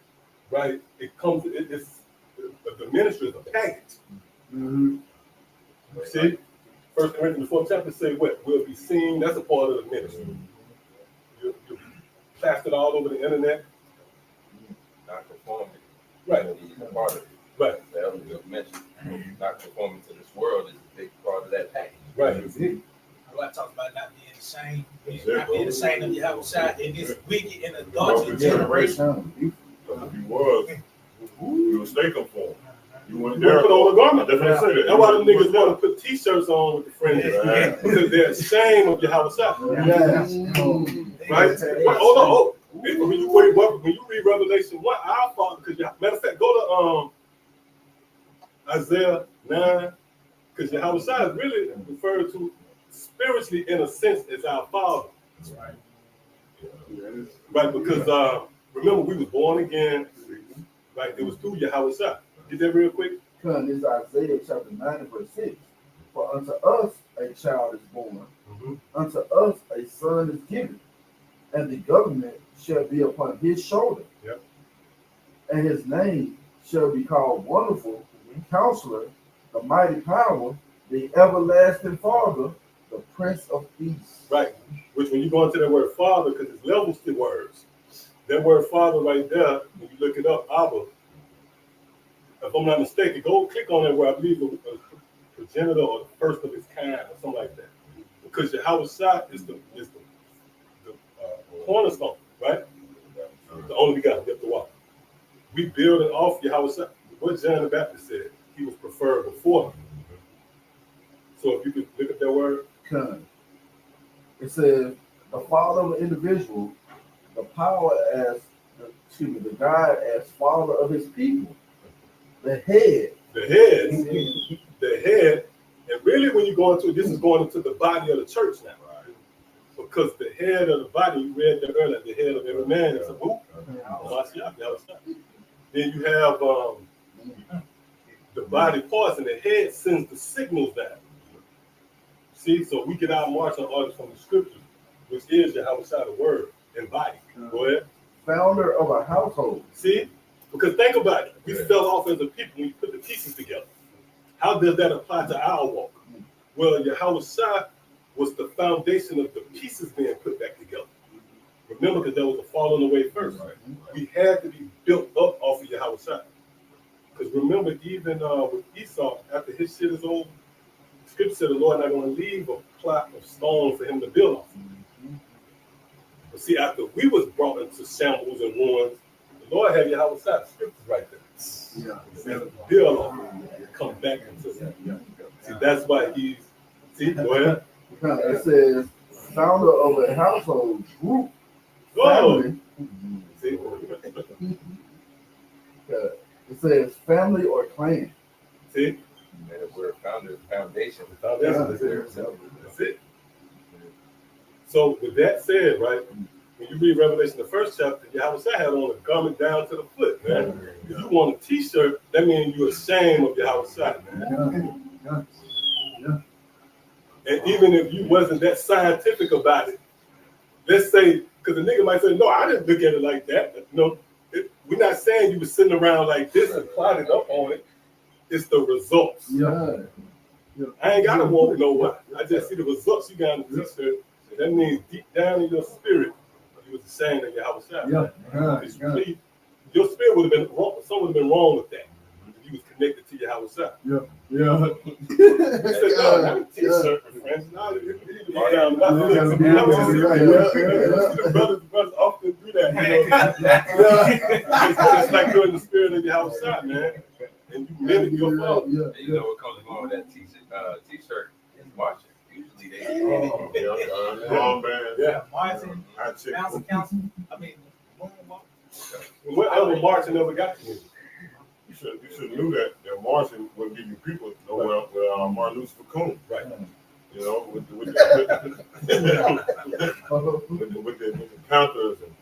right? It comes. It's the ministry is a package. See, 1 Corinthians 4th chapter say what will be seen. That's a part of the ministry. You're plastered all over the internet. Not conforming. Right. Part of it. Right. The elder just mentioned, not conforming to this world is a big part of that package. Right. I talk about not being ashamed, not being ashamed of Yahawashi in this wicked and adulterous generation. You was. You was mistaken for him. You went You there. put on a garment. That's what I said. That's why them niggas want to put t-shirts on with the fringes. Because they're ashamed of Yahawashi. Right? Wait, hold on. When you read Revelation 1, our Father, because matter of fact, go to Isaiah 9, because Yahawashi is really referred to spiritually in a sense as our Father. That's right. Right, because remember we was born again, right? It was through Yahawashi. Get that real quick. This is Isaiah chapter 9 verse 6. For unto us a child is born, unto us a son is given, and the government shall be upon his shoulder. Yep. And his name shall be called Wonderful, Counselor, the Mighty Power, the Everlasting Father, the Prince of Peace. Right. Which when you go into that word Father, because it's levels to words. That word Father right there, when you look it up, Abba, if I'm not mistaken, go click on that where I believe it was progenitor or the first of its kind or something like that. Because Yahawashi is the cornerstone, right? The only begotten, you have to walk. We building off Yahawashi. What John the Baptist said, he was preferred before him. So if you could look at that word. It says the father of an individual, the power as, the God as father of his people, the head. The head, and really when you go into this is going into the body of the church now, right? Because the head of the body, you read that earlier, the head of every man is a who? Then you have the body parts, and the head sends the signals down. See, so we get our marching orders from the scriptures, which is Yahawashi, the word, and body. Go ahead. Founder of a household. See, because think about it. We fell off as a people when we put the pieces together. How does that apply to our walk? Well, Yahawashi was the foundation of the pieces being put back together. Remember, because there was a falling away first. We had to be built up off of Yahawashi. Because remember, even with Esau, after his shit is over, Scripture said the Lord not going to leave a plot of stone for him to build off. But see, after we was brought into shambles and ruins, the Lord had Yahawashi, the Scriptures right there. Yeah. And build off and come back into it. See, that's why he's, see, go ahead. It says, founder of a household group. Family. See? It says family or clan. See? And we're founder foundation. The foundation is there. That's it. So with that said, right, when you read Revelation, the first chapter, Yahawashi had on a garment down to the foot, man. If you want a t-shirt, that means you're ashamed of Yahawashi, man. And even if you wasn't that scientific about it, let's say, because the nigga might say, no, I didn't look at it like that. No, we're not saying you were sitting around like this and plotted up on it. It's the results. I ain't got to want to know why. I just see the results you got in the t-shirt. That means deep down in your spirit, you was ashamed of Yahawashi. Your spirit would have been wrong. Something would have been wrong with that. If you was connected to Yahawashi. You said, no, not a t-shirt, my friends. No, the brothers often do that. It's like you're in the spirit of Yahawashi, man. And you mimic your father. You know what comes along with that t-shirt is marching. Usually they long band. Marching, council. I mean, whatever marching ever got to you. You should knew that marching would give you people with Martin Luther King. Right. You know, with the counters and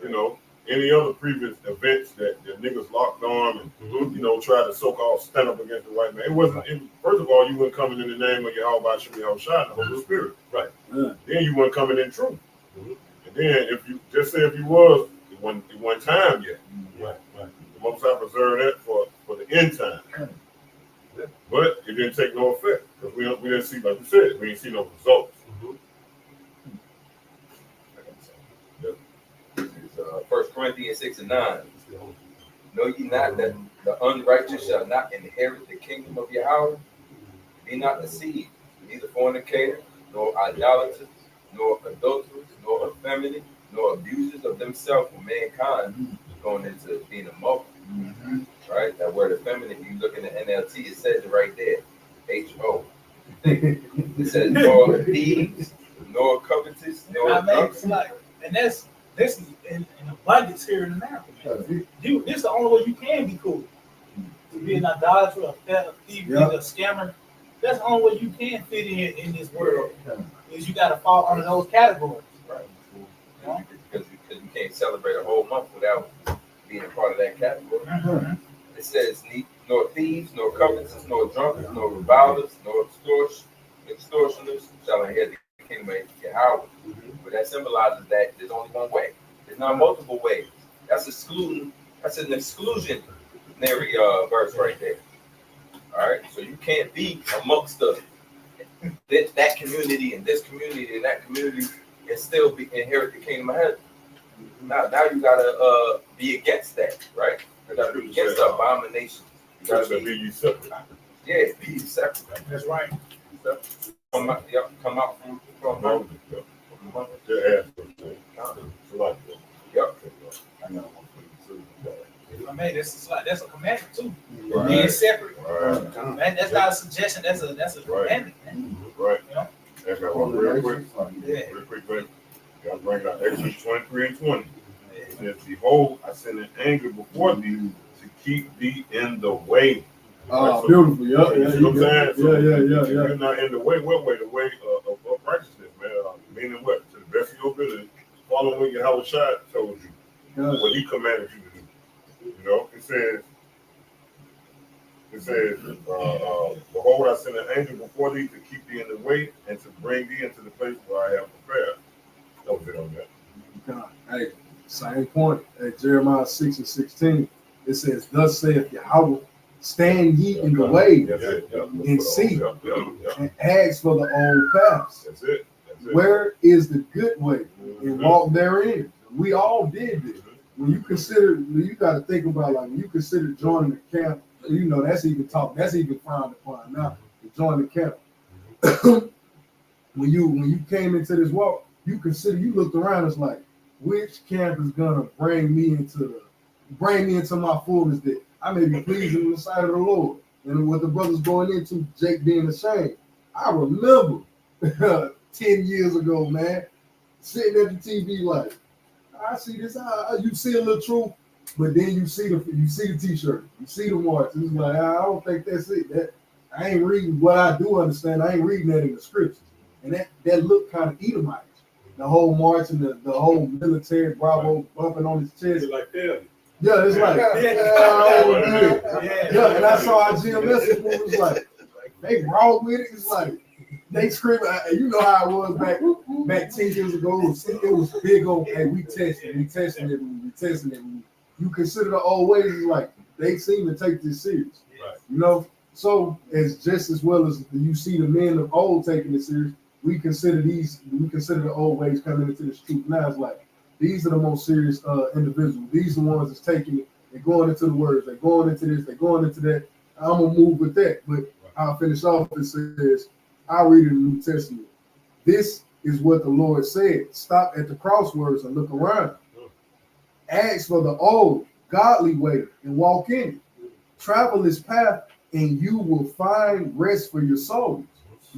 you know, any other previous events that the niggas locked on and you know tried to so-called stand up against the white man. It wasn't. First of all, you weren't coming in the name of Yahawah, Yahawashi, the Holy Spirit. Right. Then you weren't coming in truth. And then if you just say if you was, it wasn't time yet. Right. The Most High preserved that for the end time. But it didn't take no effect because we didn't see, like you said, we didn't see no results. 1 Corinthians 6:9. Know ye not that the unrighteous shall not inherit the kingdom of Yahawah? Be not deceived, neither fornicator, nor idolaters, nor adulterers, nor effeminate, nor abusers of themselves or mankind, going into being a multi. Right? That word effeminate, you look in the NLT, it says it right there. H-O. It says nor thieves, nor covetous, nor drunks. And this is in abundance here in America, man. This is the only way you can be cool. To be an idolater, a thief, a scammer. That's the only way you can fit in this world. Is you got to fall under those categories. Right. Because you can't celebrate a whole month without being a part of that category. It says nor thieves, nor covetous, nor drunkards, nor revilers, nor extortioners shall inherit the kingdom of Yahawah. But that symbolizes that there's only one way. There's not multiple ways. That's an exclusionary verse right there. All right, so you can't be amongst that community and this community and that community and still inherit the kingdom of heaven. Now you gotta be against that, right? You gotta be against the abomination. You gotta be you separate. Yeah, be separate. That's right. Come out from home. I mean, that's a commandment too. Being separate. Man, that's not a suggestion. That's a commandment. Man. Right. You know? That's got one real quick. Real quick. Gotta bring out Exodus 23:20. It says, "Behold, I send an anger before thee to keep thee in the way." Oh, so, beautiful. You know what I'm saying? So you're not in the way. What way? The way of righteousness, man. Meaning what? To the best of your ability, following what Yahawashi told you, what he commanded you to do. You know, it says, It says, behold, I send an angel before thee to keep thee in the way and to bring thee into the place where I have prepared. That was it on that. God. Hey, same point at Jeremiah 6:16. It says, thus saith Yahawah, stand ye in the way and see and ask for the old paths. That's it. Where is the good way and walk therein? We all did this. When you consider, you got to think about, like, when you consider joining the camp, you know, that's even frowned upon now, to join the camp. when you came into this walk, you looked around, it's like, which camp is gonna bring me into my fullness, that I may be pleasing in the sight of the Lord. And what the brothers going into, Jake being ashamed. I remember 10 years ago, man, sitting at the TV like, I see this. You see a little truth, but then you see the T-shirt, you see the march. It's like, I don't think that's it. That I ain't reading what I do understand. I ain't reading that in the scriptures, and that looked kind of Edomite. The whole march and the whole military Bravo bumping on his chest. It's like failure. Yeah, it's like, yeah. And I saw our GMS people was like, they wrong with it. It's like they scream. You know how it was back 10 years ago. It was big on, hey, we testing it. You consider the old ways, it's like they seem to take this serious. Right. You know, so it's just as well as you see the men of old taking it serious. We consider the old ways coming into this truth now. It's like these are the most serious individuals. These are the ones that's taking it. They're going into the words. They're going into this. They're going into that. I'm gonna move with that. But I'll finish off. It says, I'll read it in the New Testament. This is what the Lord said. Stop at the crosswords and look around. Ask for the old, godly way and walk in it. Travel this path and you will find rest for your souls.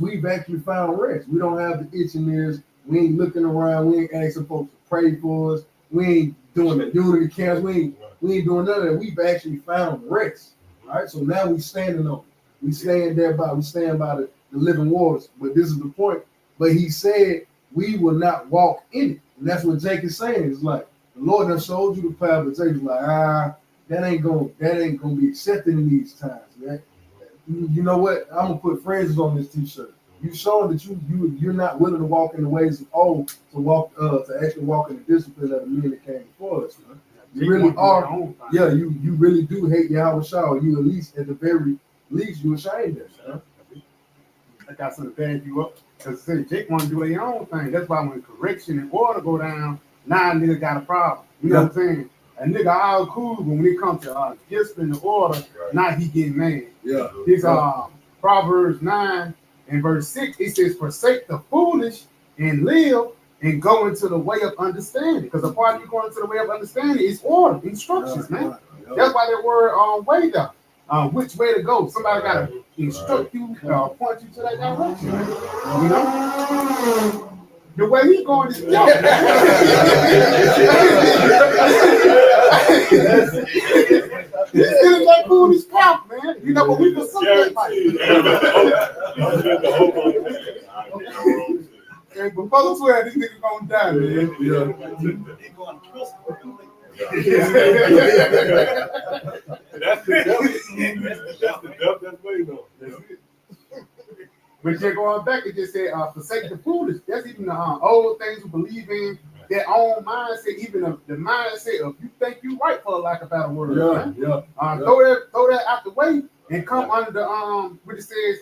We've actually found rest. We don't have the itching ears. We ain't looking around. We ain't asking folks to pray for us. We ain't doing the unity camps. We ain't doing none of that. We've actually found rest. All right. So now we standing on it. We stand by the living waters. But this is the point. But he said we will not walk in it. And that's what Jake is saying. It's like the Lord done showed you the path, but Jake's like, that ain't gonna be accepted in these times, man. You know what? I'm gonna put phrases on this T-shirt. You showing that you're not willing to walk in the ways of old, to actually walk in the discipline of the men that came before us, man. You really are. Yeah, you really do hate Yahawashi, or you at the very least you ashamed of, man. I got something to back you up. Because Jake want to do their own thing. That's why when correction and order go down, now nigga got a problem. You know what I'm saying? A nigga all cool, but when it comes to discipline and order, now he getting mad. Yeah. This Proverbs 9 and verse 6, it says, forsake the foolish and live and go into the way of understanding. Because a part of you going into the way of understanding is order, instructions, man. That's why that word way there. Which way to go? Somebody got to instruct you, point you to that direction. You know? The way he's going is guilty. He's getting that foolish count, man. You know, but we can something like and before 12, this nigga gonna die, man. They going to kill That's the depth that's waiting on. But just going back, it just said, forsake the foolish. That's even the old things who believe in their own mindset, even the mindset of you think you right, for lack of a better word. Throw that out the way and come under the what it says,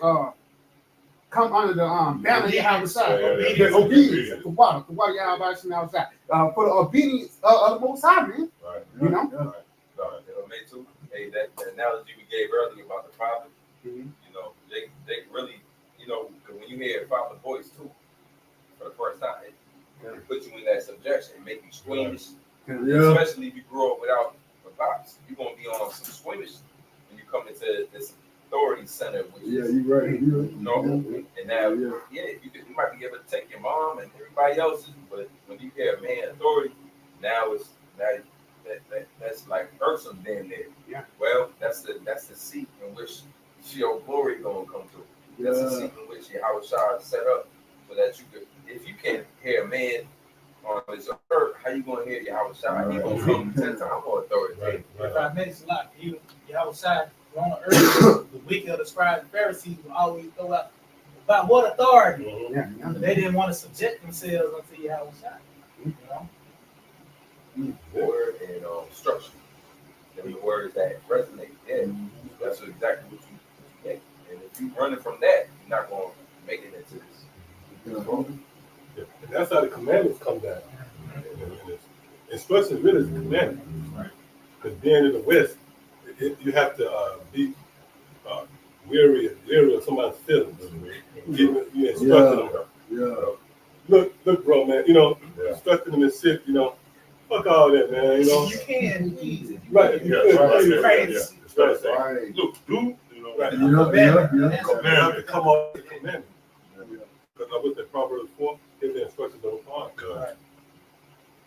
come under the banner of Yahawashi. The obedience. The water Yahawashi outside. For the obedience of the Most High, man. Right. You know? Hey, that analogy we gave earlier about the prophet, you know, they really, you know, when you hear a prophet's voice too, for the first time, it put you in that subjection and make you squeamish. Especially if you grow up without a box, you're gonna be on some squeamish when you come into this authority center. Which is, you're right. You know, and now, you might be able to take your mom and everybody else's, but when you hear a man authority, that's like irksome damn near. Yeah. Well, that's the seat in which your glory gonna come through. That's the seat in which Yahawashi set up so that you could, if you can't hear a man on this earth, how you gonna hear Yahawashi? He gonna come 10 times more authority. If I mention a lot, Yahawashi on the earth, the wicked of the scribes and Pharisees will always throw out about what authority. Yeah. They didn't want to subject themselves unto Yahawashi. You know? Word and structure. And the words that resonate. Yeah, that's exactly what you get. And if you running from that, you're not going to make it into this. Yeah. And that's how the commandments come down. Instruction really is a commandment. Right. Because being in the West, you have to be weary of somebody's feelings. You instructing them. Yeah. Look, bro, man, instructing them in shit, fuck all that, man, You can, please. Right. Right. Right. Look, dude, Right. Yeah. Commandment. To come off the commandment. Because I looked at Proverbs 4, if the instructions don't apply. Right.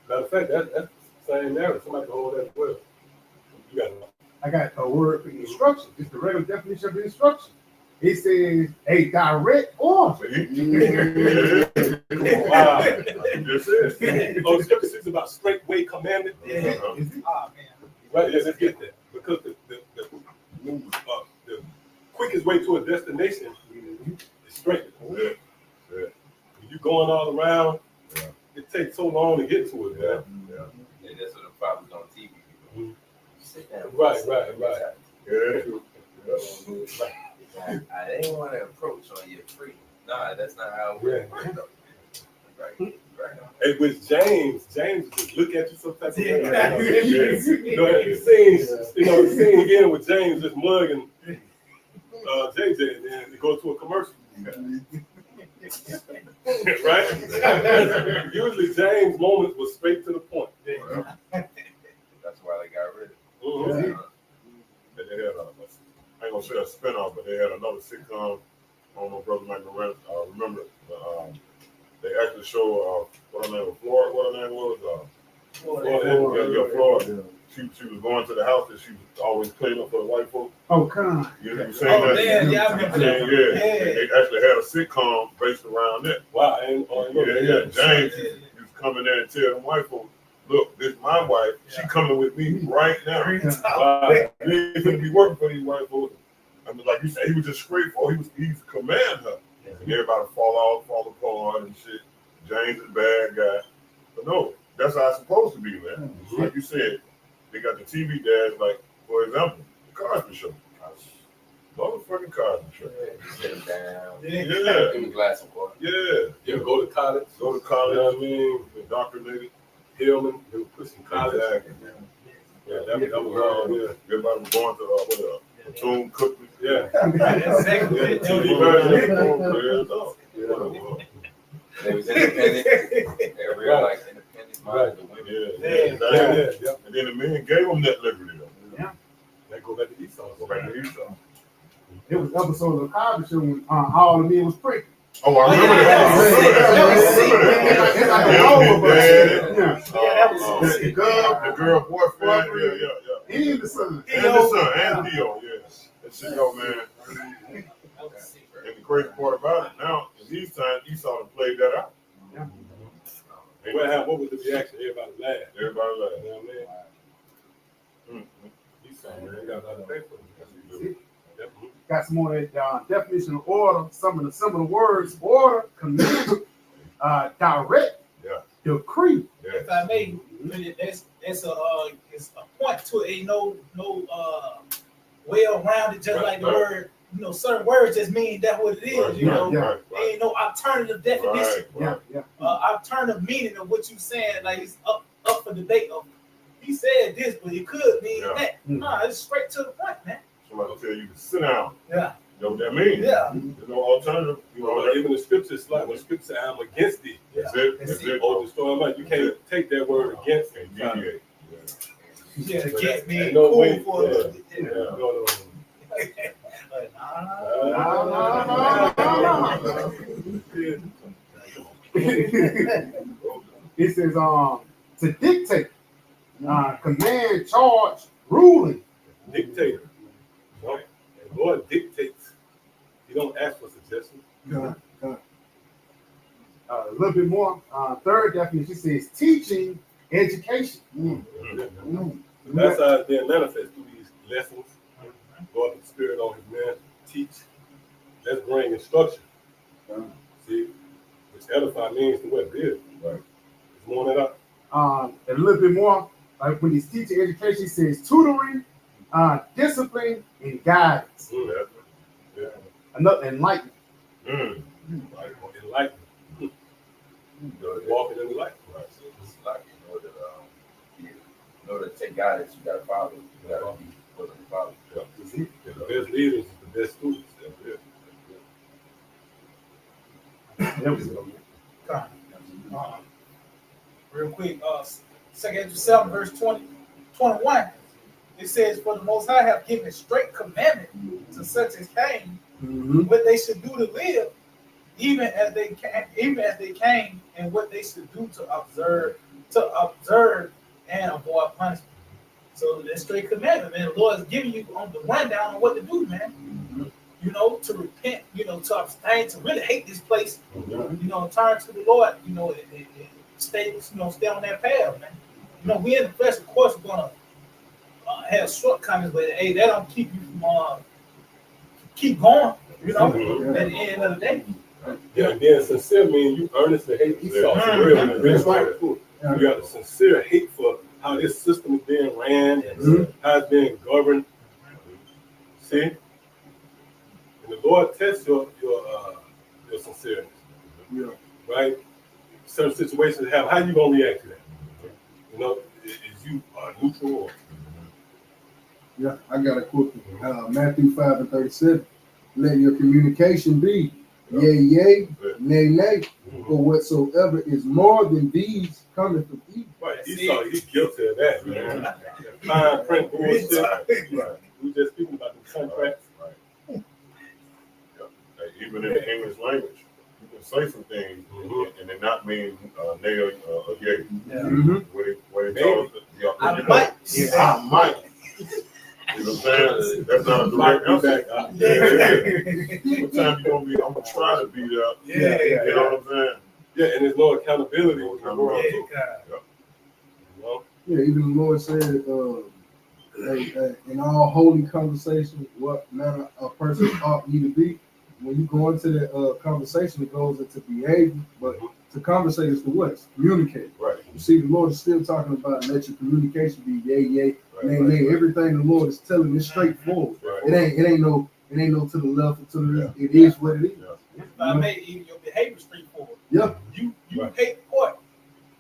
Matter of fact, that's the same narrative. Somebody can hold that as well. You got it. I got a word for instruction. It's the regular definition of the instruction. It says a direct order. Wow. The scripture speaks about straightway commandment. Yeah. Uh-huh. Oh, man. Right, yeah, let's get that. Because the quickest way to a destination is straight. Yeah. When you're going all around, it takes so long to get to it, man. And that's what the fathers on TV. Sit down. Right. I didn't want to approach on your freedom. Nah, that's not how it works. Right. And with James would just look at you some type of way. Yeah. The scene again with James just mugging JJ, and then it goes to a commercial. Right? Usually James' moments was straight to the point. That's why they got rid of it. Mhm. And they had I ain't gonna say a spinoff, but they had another sitcom. I don't know if Brother Mike remember. They actually show what her name was, Florida. What her name was? Florida. She was going to the house that she was always cleaning up for the white folks. Oh, come on. You know what I'm saying? Oh, man, yeah, I remember that. Yeah. They actually had a sitcom based around that. Wow, James used to come in there and tell them white folks, look, this is my wife. She coming with me right now. Wow. They ain't gonna be working for these white folks. I mean, like you said, he was just straightforward. He used to command her. And everybody fall apart and shit. James is a bad guy. But no, that's how it's supposed to be, man. Like you said, they got the TV dads, like, for example, the Cosby Show. Motherfucking Cosby Show. Sit them down. Yeah. Give me a glass of water. Yeah. Go to college. You know what I mean? The doctor nigga. Hillman, they were pushing college. Exactly. Yeah, that was everybody was going to platoon cooking. Yeah. Exactly. TV version. They was independent. They were real, like, independent minded, the women. Yeah. And then the men gave them that liberty, though. Yeah. They go back to Esau. It was episode of the Cosby Show when all the men was pregnant. Oh, I remember that. The girl boyfriend. Yeah. And the son. And Theo, That shit go, man. And the crazy part about it now, in these times, Esau done played that out. Yeah. What was the reaction? Everybody laughed. You know what I mean? Esau, man, got nothing to pay for it. Got some more definition of order, some of the words: order, command, direct, decree. If I may, it's a point to it. Ain't no well-rounded, just like the word. Certain words just mean that's what it is. Ain't no alternative definition. Alternative meaning of what you saying. Like it's up for debate. He said this, but it could mean that. Nah, it's straight to the point, man. Somebody will tell you to sit down. Yeah. You know what that means? Yeah. There's no alternative. Even the scriptures, like when the scripture says, I'm against thee. That's it. Oh, destroy my. You can't take that word against and deviate. Yeah, against me. Ain't no cool way. for It says to dictate, command, charge, ruling. Dictator. Right. And Lord dictates. He don't ask for suggestions. A little bit more. Third definition says teaching, education. That's how they manifest through these lessons. Lord, the Spirit on his man, teach. Let's bring instruction. See, which edify means to what? Build. Right. It's more than that. A little bit more, like when he's teaching education, he says tutoring, discipline, and guidance. Yeah. Another enlightenment. Enlightenment. Walking in the light. Right. So it's like in order to take guidance, you gotta follow. You gotta be willing to follow. Yeah. The best leaders is the best students. There we go. Real quick, 2 7, verse 20, 21. It says, "For the Most High have given straight commandment to such as came, what they should do to live, even as they came, and what they should do to observe and avoid punishment." So that's straight commandment, man. The Lord is giving you on the rundown on what to do, man. You know, to repent, you know, to abstain, to really hate this place, you know, turn to the Lord, you know, and stay on that path, man. You know, we in the flesh, of course, we're gonna have shortcomings, but hey, that don't keep you from keep going, you know, at the end of the day. Yeah, and then sincere means you earnestly hate Esau. That's right. You got a sincere hate for how this system is being ran, how it's being governed. See? And the Lord tests your sincerity. Yeah. Right? Certain situations have, how you gonna react to that? You know, is you neutral or? Yeah, I got a quote. Matthew 5:37. Let your communication be yea, yea, nay, nay, for whatsoever is more than these coming from evil. Right, Esau, he's guilty of that, man. Fine print bullshit. Right. We just speaking about the contracts. Right. Yeah. Even in the English language, you can say some things and it not mean nay or yea. What it tells us, I might. I might. You know what I'm saying? That's not a direct answer. What time you gonna be? I'm gonna try to be there. You know what I'm saying? Yeah, and there's no accountability. Yeah, even the Lord said, in all holy conversation, what manner a person ought ye to be. When you go into that conversation, it goes into behavior, but to conversate is to what? It's communicate. Right. You see, the Lord is still talking about let your communication be yea, yea, nay, nay. Everything the Lord is telling is straightforward. Right. It ain't no to the left or to the right. It is what it is. If I made even your behavior straightforward. Yeah. You hate pork,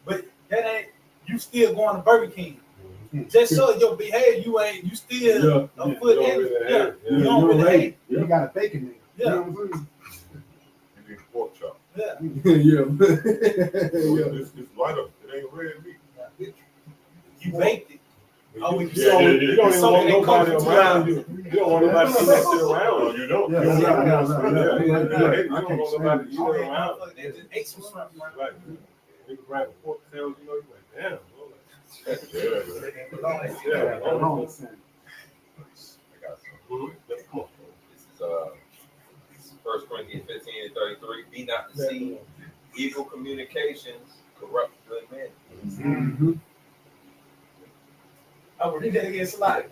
but that ain't you still going to Burger King. Just so your behavior, you still a foot in. You don't really hate. You got a bacon nigga. Yeah. You know what I'm saying? You need pork chop. Yeah. It's light up. It ain't red meat. You baked it. You don't even want nobody around you. You don't want nobody to eat that shit around you. You don't. You don't want nobody to eat it around. They just ate some shrimp. Right. You can grab a pork sandwich, you know, you're like, damn. I got some. This is 1 Corinthians 15:33. Be not deceived. Evil communications corrupt good men. I will read that again a lot.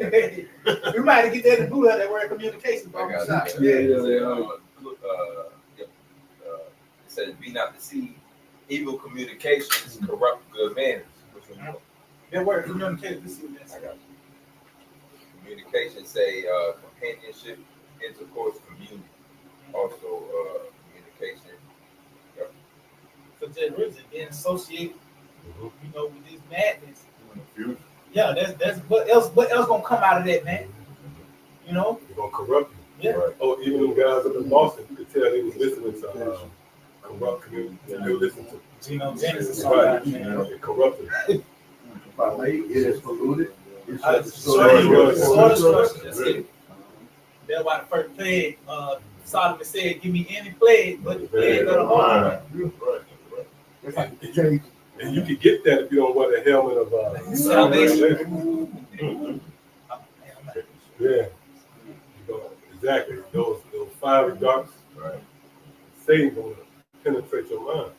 We might get that in Buddha, that word communication. It says, be not deceived. Evil communications corrupt good manners. That word communication, this is this. I got you. Communication say companionship, intercourse, communion. Also communication. Yep. So there is being associated, you know, with this madness. Yeah, that's what else gonna come out of that, man? You know? It's gonna corrupt you. Yeah. Right. Oh, even them guys up in Boston, you could tell they was listening to corrupt community. They were listening to Genesis. Right. You know, it corrupted. It is polluted. That's why the first plague, Solomon said, give me any plague, but the plague of the heart. It's like the cake. And you can get that if you don't wear the helmet of salvation. Yeah. Exactly. Those fiery darts, right? Satan gonna penetrate your mind.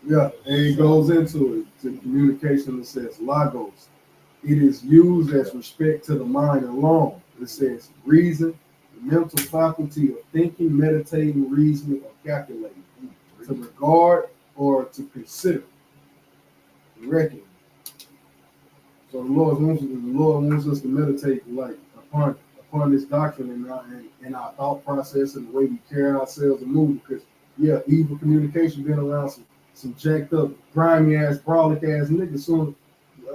Yeah, and it goes into it. To communication, it says logos. It is used as respect to the mind alone. It says reason, the mental faculty of thinking, meditating, reasoning, or calculating, to regard or to consider, reckon. So the Lord wants us to meditate like upon this doctrine in our thought process and the way we carry ourselves and move. Because evil communication been around some jacked up, grimy ass, brolic ass niggas. Soon,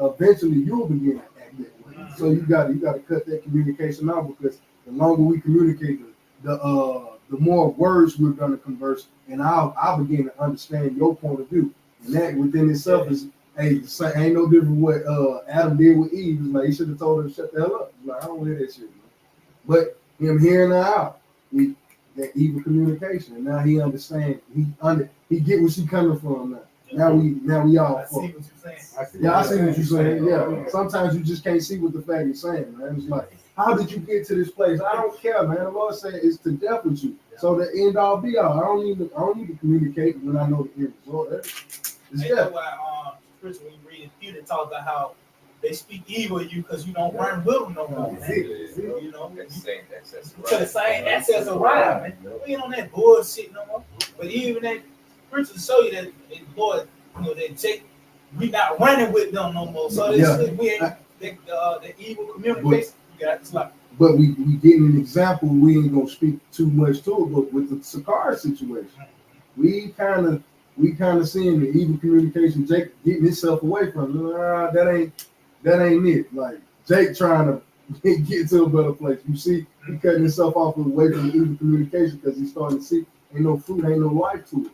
eventually, you'll begin to act that way. So you got to cut that communication out, because the longer we communicate, the more words we're gonna converse, and I'll begin to understand your point of view. And that within itself is, hey, ain't no different what Adam did with Eve. It's like he should have told her to shut the hell up. It's like, I don't hear that shit, man. But him hearing her out, that evil communication, and now he understands. He get where she coming from now. Now we all. I see what you're saying. I see what you're saying. Yeah. Sometimes you just can't see what the fact is saying, man. It's like, how did you get to this place? I don't care, man. The Lord said it's to death with you. So the end all be all. I don't need to communicate when I know the end result. It's That's why Scripture, when you read Peter talk about how they speak evil of you because you don't run with them no more. You know, to the same access arrive, man. We ain't on that bullshit no more. But even that Scripture show you that Lord, that we not running with them no more. So we ain't the evil communication. But we getting an example. We ain't gonna speak too much to it. But with the Sakar situation, we kind of seeing the evil communication. Jake getting himself away from it. That ain't it. Like Jake trying to get to a better place. You see, he cutting himself off away from the evil communication because he's starting to see ain't no fruit, ain't no life to it.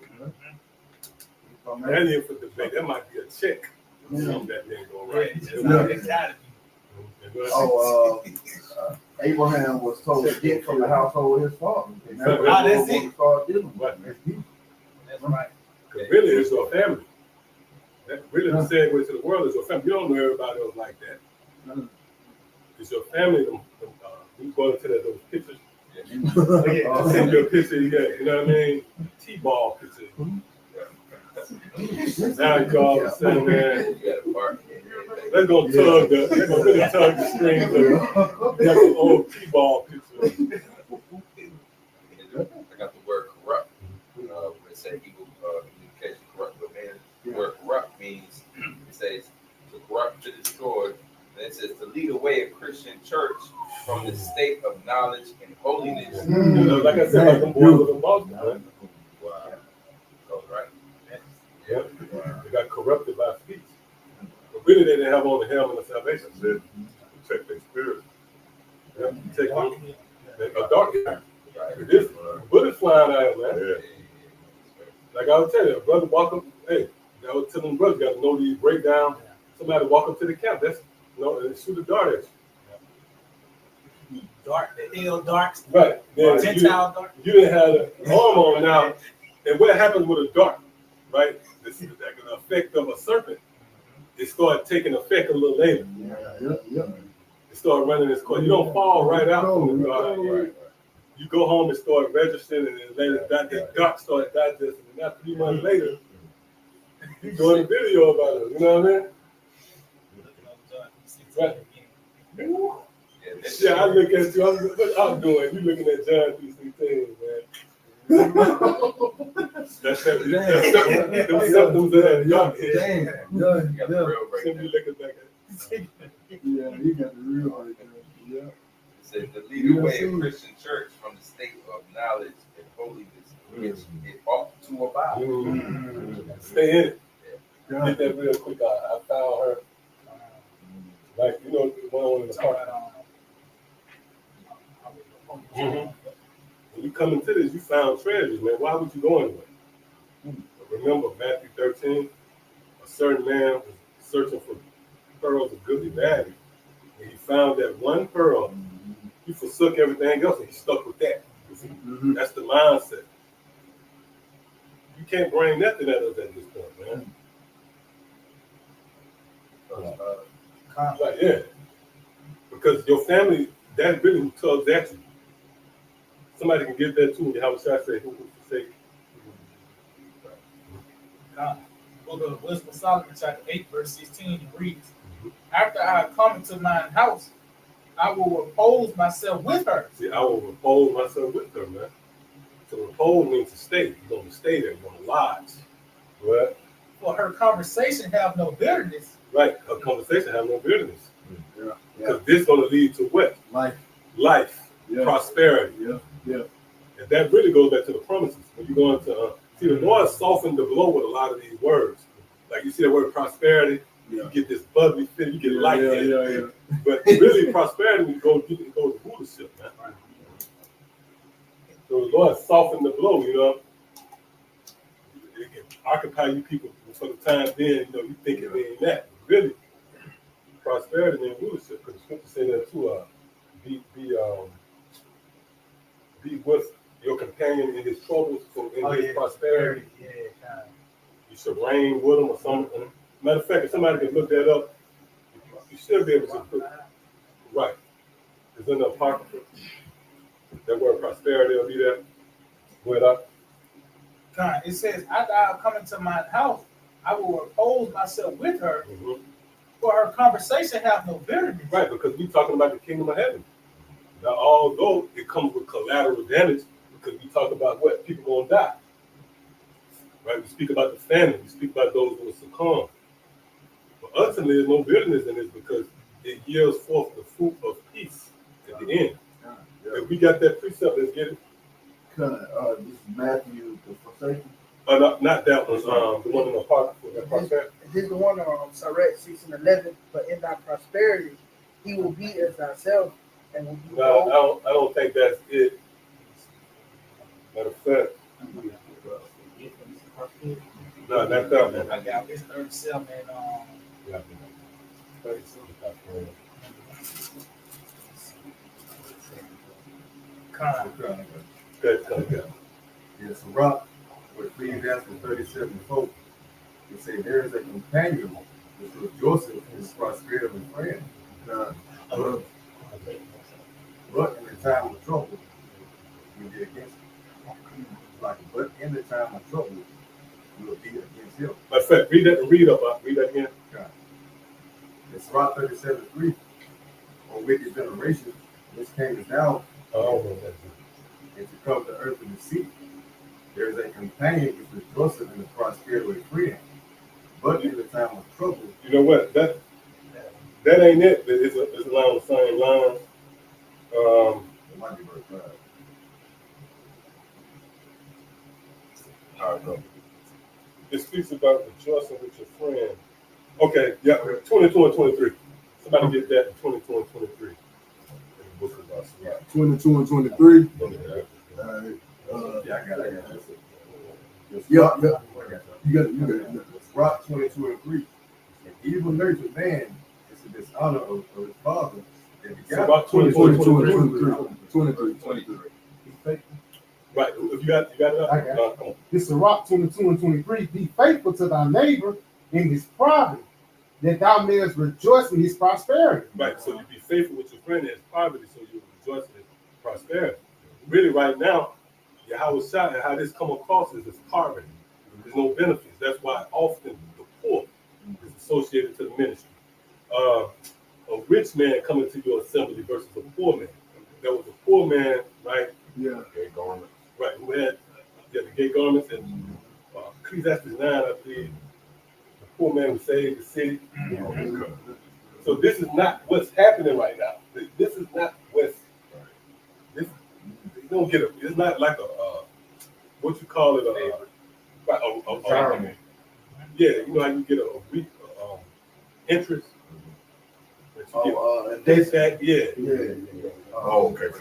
That ain't for debate. That might be a check. That ain't going right. It's gotta be. Abraham was told to get from the household of his father. That's it. That's right. Because really, it's your family. That really the segue to the world is your family. You don't know everybody else like that. It's your family. You go into those pictures. Send your picture, you know what I mean? T-ball picture. Now you call and say, man, let's go tug the strings of that old T-ball picture. I got the word corrupt. It said evil communication corrupt. But man, the word corrupt means, it says to corrupt, to destroy. And it says to lead away a Christian church from the state of knowledge and holiness. Like I said, like the boys of the Boston, man. Wow. That's right. Yeah. They got corrupted by speech. But really, they didn't have on the helmet of salvation. To protect their spirit. Yeah, take on a dark guy. This bullets flying out, man. Yeah. Like I would tell you, a brother walk up, hey, I would tell them brothers, got to know these breakdown. Somebody walk up to the camp, that's and shoot a dart at you. Dark, the hell darks. Right. Then Gentile dark. You didn't have the arm on now. And what happens with a dart, right? The effect of a serpent, it started taking effect a little later. Yeah. It started running its course. You don't fall right out from the dart. Right. You go home and start registering, and then later that dart started digesting. And now 3 months later, you doing a video about it. You know what I mean? Right. Yeah, I look at you. What I'm doing? You looking at John 3:16, man. That's them symptoms of that dark. Simply looking back at it. Yeah, he got the real right there. Yeah. It says to lead away a Christian church from the state of knowledge and holiness, which it ought to abide. Stay in it. Get that real quick. I found her. Like, one in the park. When you come into this, you found treasures, man. Why would you go anyway? Remember Matthew 13, a certain man was searching for pearls of goodly value, and he found that one pearl. He forsook everything else, and he stuck with that. That's the mindset. You can't bring nothing at us at this point, man. Like, yeah, because your family, that's really who tugs at you. Somebody can get that too. Yahawashi say, who say? Book of Wisdom of Solomon, chapter 8, verse 16, it reads, After I had come into mine house, I will repose myself with her. See, I will repose myself with her, man. To repose means to stay. You're going to stay there. You're going to lodge. Right? For her conversation have no bitterness. Right. Her conversation have no bitterness. Yeah. Because this is going to lead to what? Life. Yeah. Prosperity. Yeah. Yeah. And that really goes back to the promises. When you go into, see, the Lord softened the blow with a lot of these words. Like you see the word prosperity, you get this bubbly feeling, you get light in it. But really, prosperity goes to rulership, man. So the Lord softened the blow, you know. It can occupy you people for the time being, you know, you think it ain't that. Really, prosperity means rulership, because the scripture say that too, be with your companion in his troubles, in his prosperity. Yeah, kind of. You should reign with him or something. Matter of fact, if somebody can look that up, you should be able to put right. It's in the Apocrypha. That word prosperity will be there. Go ahead up. God, it says, after I come into my house, I will repose myself with her, for her conversation have no bitterness. Right, because we're talking about the kingdom of heaven. Now, although it comes with collateral damage, because we talk about what? People going to die. Right? We speak about the famine. We speak about those who will succumb. But ultimately, there's no bitterness in this because it yields forth the fruit of peace at the end. If we got that precept, let's get it. This is Matthew, the forsaken. Not that one. The one in the Apocrypha. This is the one on Sirach 6:11. But in thy prosperity, he will be as thyself, and will be. No, I don't think that's it. Matter of fact. No, not that one. I got this 37 and 37. Good. Yes, Rock, with Ecclesiastes 37:4, it say there is a companion which rejoices in his prosperity and friend. But in the time of trouble, we be against him. But in the time of trouble, we will be against him. Matter of fact, read that again. It's Rock 37:3. On wicked generation, which came down and to come to earth and the sea. There is a companion which rejoices in the prosperity of a friend. But in the time of trouble, you know what? That ain't it. It's along the same lines. It might be verse 5. All right, bro. It speaks about rejoicing with your friend. Okay, yeah, 22 and 23. Somebody get that in 22 and 23. 22 and 23. I got it. Yeah. You got it. Rock 22 and 3. An evil nurtured man is the dishonor of his father. So about 22 and 23. Right. If you got it up. I got it. This is Rock 22 and 23. Be faithful to thy neighbor in his poverty, that thou mayest rejoice in his prosperity. Right. So you be faithful with your friend in his poverty, so you rejoice in his prosperity. Really, right now, Yahawashi and how this come across is poverty. There's no benefits. That's why often the poor is associated to the ministry. A rich man coming to your assembly versus a poor man. There was a poor man, right? Yeah. Gay garments. Right, who had the gay garments, and Ecclesiastes 9, I believe, the poor man would save the city. So this is not what's happening right now. This is not what's, this, you don't get it's not like what you call it, yeah, you know how you get a week interest? Yeah. Oh, okay. It's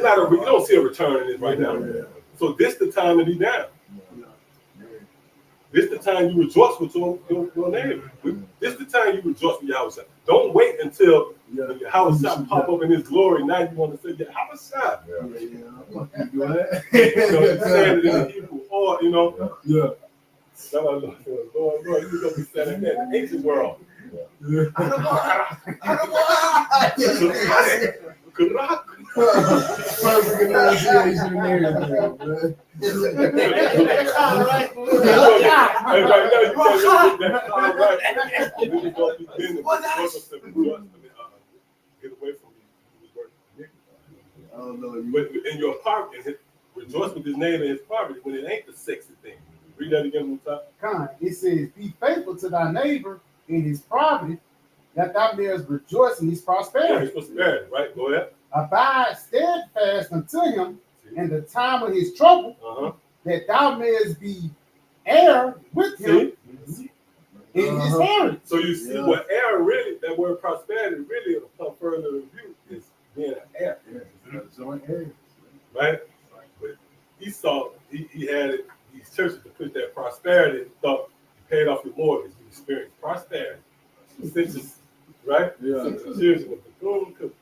not you don't see a return in this right now. So this the time to be down. This the time you rejoice with your neighbor. This the time you rejoice with Yahawashi. Don't wait until Yahawashi pop up in his glory. Now you want to say Yahawashi. You know saying it in Hebrew, or Lord, you're gonna be standing there in the ancient world. Perfect pronunciation and everything, man. Oh no, But in your poverty, rejoice with his neighbor in his poverty when it ain't the sexy thing. Read that again from the top. Con, it says, be faithful to thy neighbor in his poverty, that thou mayest rejoice in his Yeah, prosperity. his prosperity, right? Go ahead. Abide steadfast unto him in the time of his trouble, Uh-huh. that thou mayest be heir with him in his heritage. So you see what heir really, that word prosperity really, upon further review, is being an heir. Joint heirs. Right? But Esau, he had it, these churches to put that prosperity, thought you paid off your mortgage, you experienced prosperity. Since, right? Yeah. Since the children of the boom cook.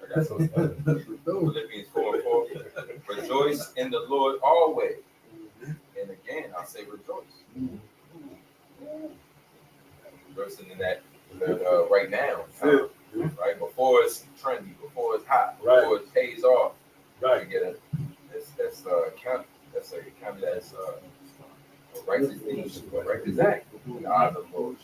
I got some Philippians 4:4. Rejoice in the Lord always. And again, I say rejoice. Rejoicing in that right now, right before it's trendy, before it's hot, before it pays off. Right. You get a that's counted. That's a counted as a righteous thing, a righteous act in the eyes of the Lord.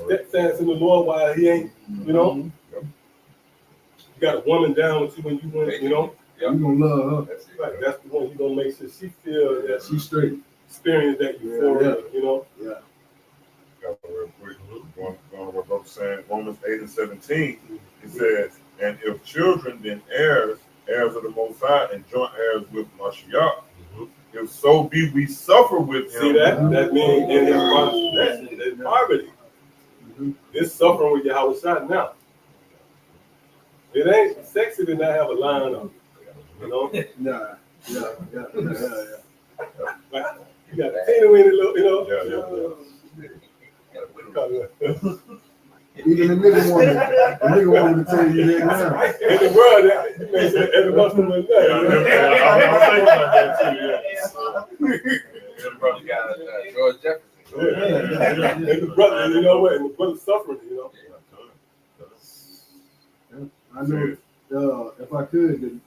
Steadfast in the Lord while he ain't, you know. You got a woman down with you when you went, you know. You gonna love her. That's it. Right, that's the one you're gonna make sure she feel that She's straight. experience that euphoria, you know. Yeah. Got one real quick. Going to what Brother saying, Romans 8:17, it says, and if children, then heirs, heirs of the Most High, and joint heirs with Mashiach. If so be we suffer with him. See that? That means in his poverty. This suffering with Yahawashi now. It ain't sexy to not have a line on, you know. Yeah. Like, you got a teeny weeny little, you know. Yeah. Even the nigga wanted to tell you that now. In the world, you may say every Muslim was there. I'm thinking about that too, yeah. Your brother got George Jefferson. And the brother, you know what? And the brother suffering, you know. I know. If I could,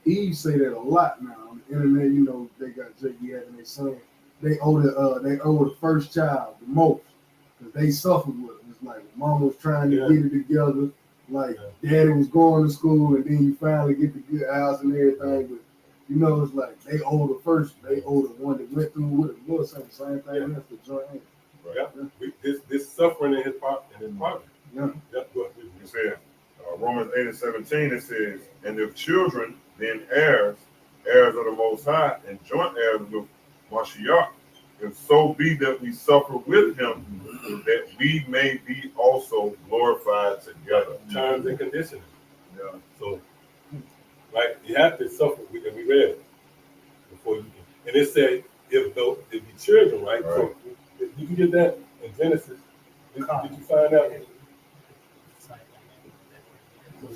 Eve say that a lot now on the internet. You know, they got JD having their son. They owe the first child the most because they suffered with it. It's like mama was trying to get it together, like daddy was going to school, and then you finally get the good house and everything. But you know, it's like they owe the one that went through with it. Lord saying the same thing. That's the joint hand. Yeah. This suffering in his poverty. Yeah. That's what we It says, Romans 8:17, it says, and if children, then heirs, heirs of the Most High, and joint heirs with Mashiach, if so be that we suffer with him, that we may be also glorified together. terms and conditions. Yeah. So, right, you have to suffer. And we read it before you can. And it said, if the children, right? So, if you can get that in Genesis. Did you find out?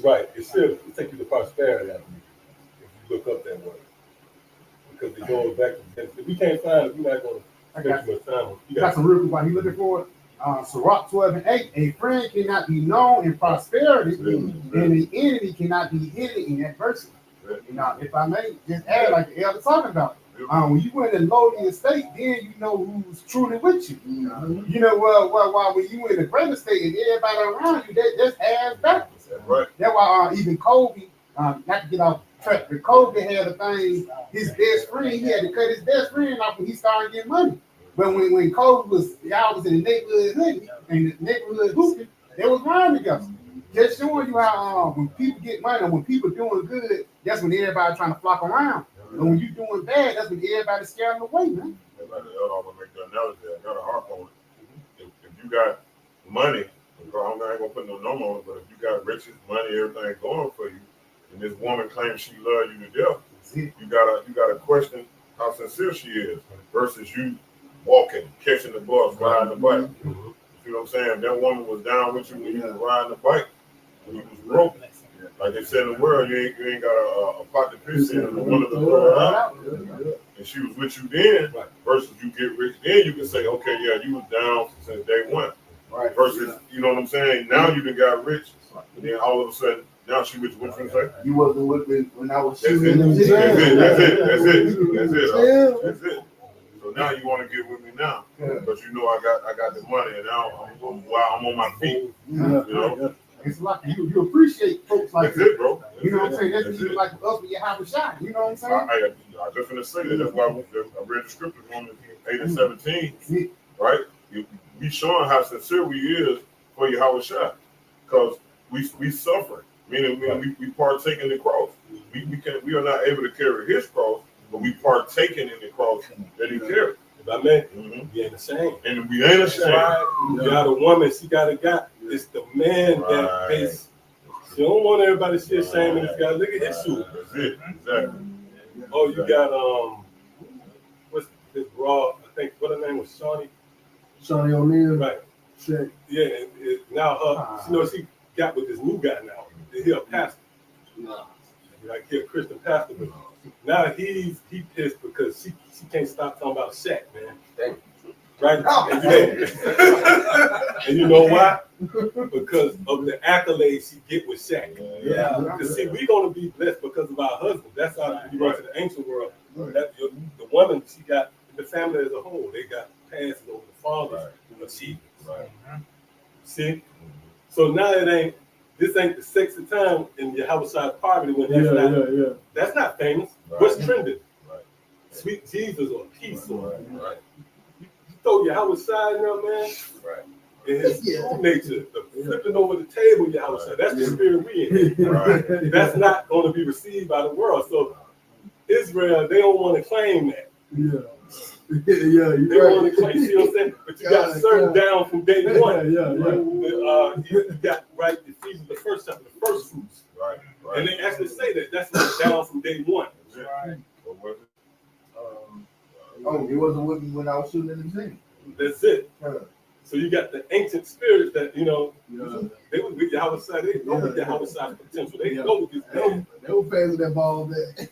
Right. It should take you to prosperity, I believe, if you look up that word. Because it goes back to Genesis. If we can't find it, we're not going to spend too much time on it. You got some real quick while he looking for it. Sirach 12:8. A friend cannot be known in prosperity, and the enemy cannot be hidden in adversity. You know, if I may just add, like the elder talking about, when you were in the lowly estate, then you know who's truly with you. You know, well, when you in the great estate and everybody around you, that's ass backwards. Right. That's why even Kobe, not to get off track, but Kobe had a thing. His best friend, he had to cut his best friend off when he started getting money. But when Kobe y'all was in the neighborhood hoodie and the neighborhood hooping, they was lying together. Just showing you how when people get money, when people doing good, that's when everybody trying to flock around. And when you doing bad, that's when everybody's scaring away, man. Everybody else always make the analogy. I got a harp on it. If you got money, I'm not gonna put no number on it, but if you got riches, money, everything going for you, and this woman claims she loves you to death, you gotta question how sincere she is versus you walking, catching the bus, riding the bike. You see what I'm saying? If that woman was down with you when you was riding the bike, when you was broke. Like they said in the world, you ain't got a pot to piss in and a window to throw it out. And she was with you then, versus you get rich, then you can say, okay, yeah, you was down since day one. Right. Versus, you know what I'm saying? Now you done got rich, and then all of a sudden, now she with you. What you say? You wasn't with me when I was That's shooting them. it. That's it. So now you want to get with me now, but you know I got the money, and now I'm on my feet. You know, It's like you appreciate folks like That's it, bro. You know what I'm saying? That's That's people it. like us with Yahawashi. You know what I'm saying? I just gonna say that. That's why I read the scripture Romans 8 and 17. Right? We showing how sincere we is for Yahawashi, because we suffer. Meaning we partake in the cross. We are not able to carry his cross, but we partaking in the cross that he carried. If I may, we ain't ashamed. And we ain't ashamed. You got a woman, she got a guy. It's the man that pays. She don't want everybody to see ashamed in this guy. Look at his shoe. That's it. Exactly. Oh, you got what's this raw? I think what her name was, Shawnee O'Neal. Right. Check. Yeah, and now she got with this new guy now. He a pastor. Like he a Christian pastor, but now he pissed because she can't stop talking about Shaq, man. Right? And you know why? Because of the accolades she get with Shaq. Yeah. Because see, we're gonna be blessed because of our husband. That's how you go to the ancient world. That the woman she got the family as a whole, they got passed over the fathers achievements. See? So now this ain't the sexy time in Yahawashi poverty when that's not famous. What's trending? Sweet Jesus or peace or you throw Yahawashi in there, man. And his true nature, the flipping over the table, Yahawashi, that's the spirit we in. That's not going to be received by the world. So Israel, they don't want to claim that. They want to claim, see what I'm saying? But you got served down from day one. You got Ephesians the first chapter, the first fruits. And they actually say that that's down from day one. It wasn't with me when I was shooting in the gym. That's it. So you got the ancient spirits that, they was with Yahawashi, they know with Yahawashi's potential. They know with this man. They were passing that ball back.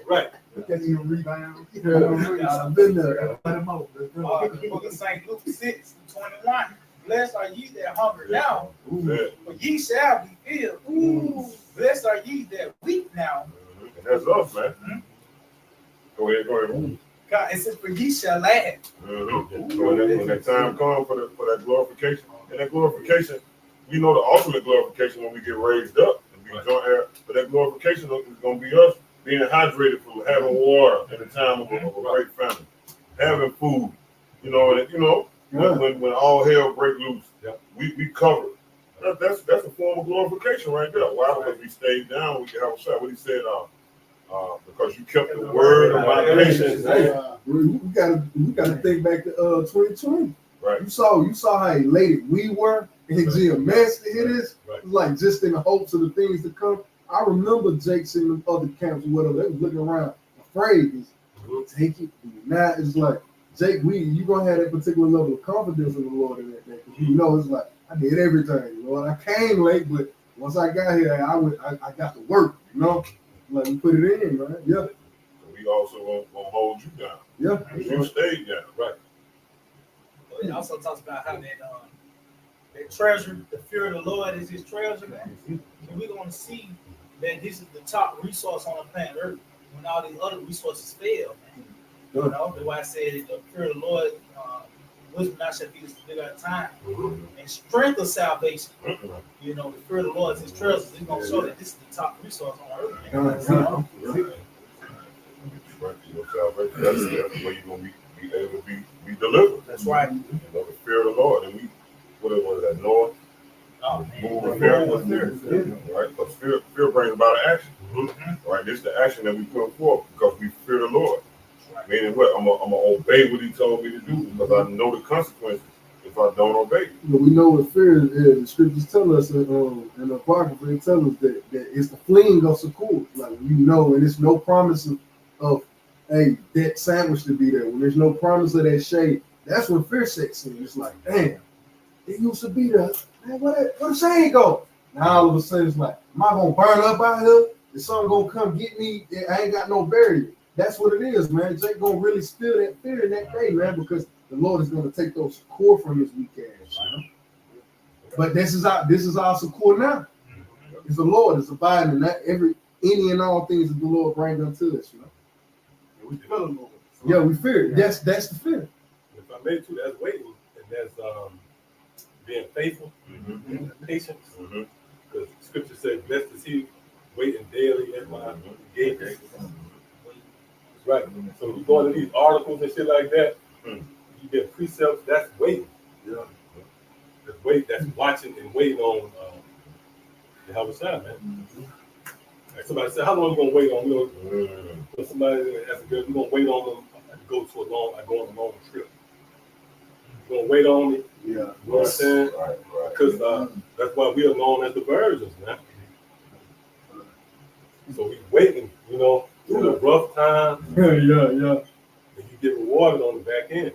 Right. Can't even rebound. I've been there. The book of St. Luke 6:21. Blessed are ye that hunger now, for ye shall be filled. Blessed are ye that weep now. And that's us, man. Go ahead. God, it says, for ye shall laugh. When that time comes for that glorification, and that glorification, we know the ultimate glorification when we get raised up and be joint heir. But that glorification is going to be us being hydrated from having water in the time of a great famine, having food, when all hell break loose, we cover. That's a form of glorification right there. Why? Because we stayed down. We can have a shot. What he said, because you kept the word of my patience. We gotta think back to 2020. Right. You saw how elated we were in GMS to hear this. It was like just in the hopes of the things to come. I remember Jake seeing the other camps or whatever. They was looking around afraid. Take it. Now it's like Jake, you gonna have that particular level of confidence in the Lord in that day. Because it's like I did everything. I came late, but once I got here, I got to work. Like we put it in, right? Yeah. So we also gonna hold you down. Yeah. You stayed down. Right. Well, it also talks about how that treasure, the fear of the Lord is his treasure, man. And we're gonna see that this is the top resource on the planet Earth when all these other resources fail, man. That's why I said the fear of the Lord, wisdom now shall be the our time, and strength of salvation. The fear of the Lord is his treasure. It's gonna show that this is the top resource on earth. Your salvation. That's the way you're gonna be able to be delivered. That's right. The fear of the Lord, and we what was that Noah? Move with fear. Right? Because fear brings about an action. Right? This is the action that we put forth because we fear the Lord. Meaning what? I'm gonna obey what he told me to do because I know the consequences if I don't obey. We know what fear is. The scriptures tell us in the Apocrypha, they tell us that it's the fleeing of Sukkot. Like and there's no promise of that sandwich to be there. When there's no promise of that shade, that's when fear sets in. It's like, damn, it used to be there. Man, where the shade go? Now all of a sudden it's like, am I gonna burn up out here? Is something gonna come get me? I ain't got no barrier. That's what it is, man. Jake gonna really feel that fear in that day, man, because the Lord is gonna take those core from his weak ass. But this is our support now. It's the Lord. It's abiding in that any and all things that the Lord brings unto us. We feel the Lord. Yeah, we fear. That's the fear. If I made you, that's waiting, and that's being faithful, and patience, Scripture says, blessed is he waiting daily at my gate. Right. So you go into these articles and shit like that, you get precepts, that's waiting. Yeah. That's wait, that's watching and waiting on Yahawashi, man. Like somebody said, how long are you gonna wait on me? Somebody asked a girl, you gonna wait on them? I go on a long trip. You gonna wait on me? Yeah. You know what I'm saying? Right. Because that's why we are known as the virgins, man. So we waiting, through the rough time. Yeah. And you get rewarded on the back end.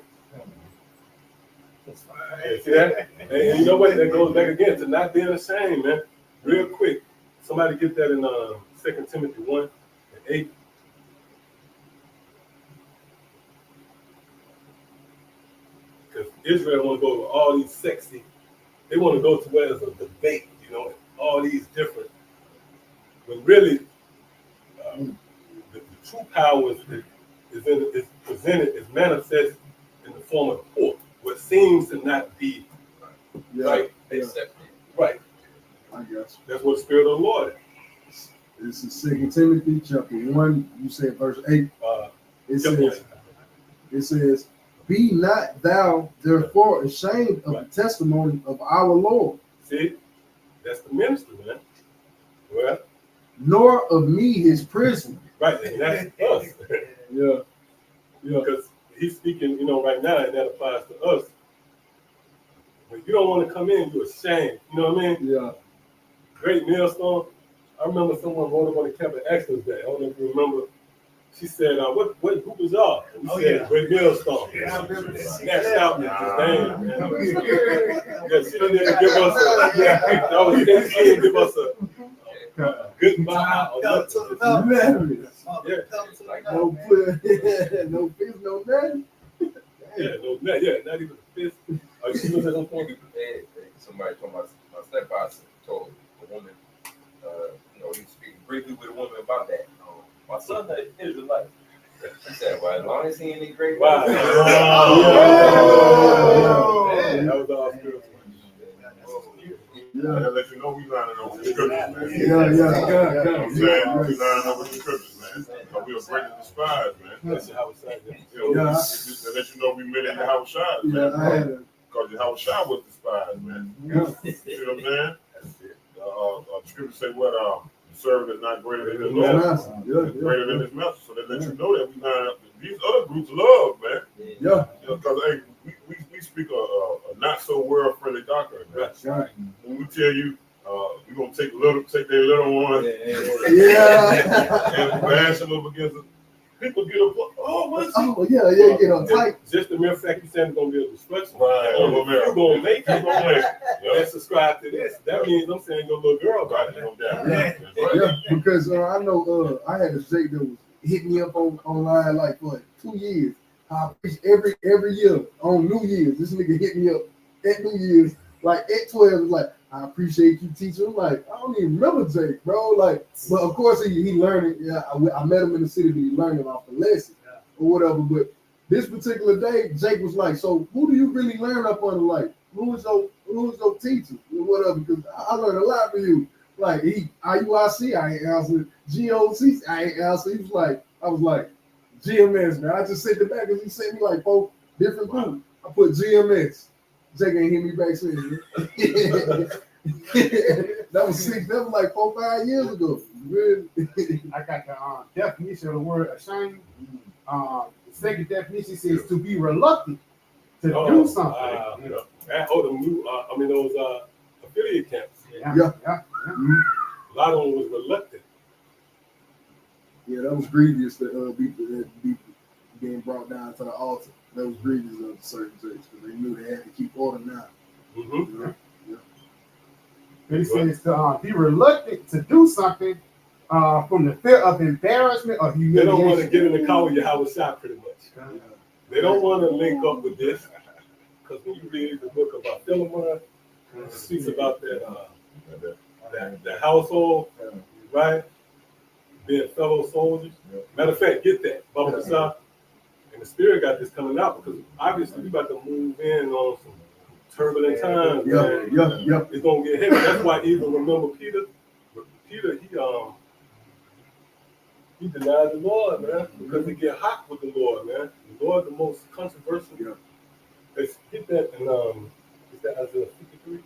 See that? And you know what? That goes back again to not being ashamed, man. Real quick. Somebody get that in 2 Timothy 1:8. Because Israel want to go to all these sexy, they want to go to where there's a debate, all these different. When really, the true power is presented, is manifest in the form of the poor. What seems to not be right. Right. I got you. That's what the Spirit of the Lord is. This is 2 Timothy chapter 1. You said verse 8. It says, be not thou therefore ashamed of the testimony of our Lord. See, that's the minister, man. Well, nor of me his prisoner. Right, and that's us. Yeah. Because he's speaking, right now, and that applies to us. When you don't want to come in, you're ashamed. You know what I mean? Yeah. Great millstone. I remember someone wrote up on the Captain Excellence Day. I don't know if you remember. She said, what group is y'all? We said, Great Millstone. Yeah, I remember that. Snatched out with his name, man. Yeah, she didn't give us she didn't give us a goodbye or nothing. Yeah. No play, no fist, no nothing. Not even a fist. She was at some point. Somebody told my stepfather told a woman, he was speaking briefly with a woman about that. My son is Israelite. She said, well, as long as he ain't great. Wow. That was all spiritual. I'll let you know we lining up with the scriptures, man. I'm saying we lining up with the scriptures, man. So we are breaking the spies, man. That's Yahawashi. Just to let you know we met in Yahawashi, man. Because Yahawashi was despised, man. You see what I'm saying? The scriptures say what? The servant is not greater than his Lord. Greater than his master. So they let you know that we line up. These other groups love, man. Yeah. Because we speak a not so world friendly doctrine. That's right. When we tell you we're gonna take their little one, and bash them up against it, people get up. Get on tight. Just the mere fact you saying it's gonna be a destruction. Right. You're gonna make it. And subscribe to this. That means I'm saying your little girl about it. Because I know I had a Jake that was hitting me up online like for 2 years. I preach every year on New Year's. This nigga hit me up at New Year's, like at 12. Like, I appreciate you teaching. I'm like, I don't even remember Jake, bro. Like, but of course he learned it. Yeah, I met him in the city, but he learned it off the lesson or whatever. But this particular day, Jake was like, so who do you really learn up on? Like, who's your teacher or whatever? Because I learned a lot from you. Like IUIC, I ain't answered. GOC, I ain't answered. I was like, GMS, man. I just sent it back because he sent me like 4 different groups. I put GMS. Jake ain't hit me back since. That was like 4 or 5 years ago. I got the definition of the word ashamed. The second definition says to be reluctant to do something. Those affiliate camps. Yeah. A lot of them was reluctant. Yeah, that was grievous to be being brought down to the altar. That was grievous of certain churches because they knew they had to keep order now. Mm-hmm. It says to be reluctant to do something from the fear of embarrassment or humiliation. They don't want to get in the car with Yahawashi pretty much. They don't want to link up with this because when you read the book about Philemon, it speaks about that household, right? Being fellow soldiers. Matter of fact, get that. And the Spirit got this coming out because obviously we about to move in on some turbulent times. Yeah. It's gonna get heavy. That's why even remember Peter Peter, he denied the Lord, man, because he get hot with the Lord, man. The Lord, the most controversial. Yeah. Let's hit that in is that Isaiah 53?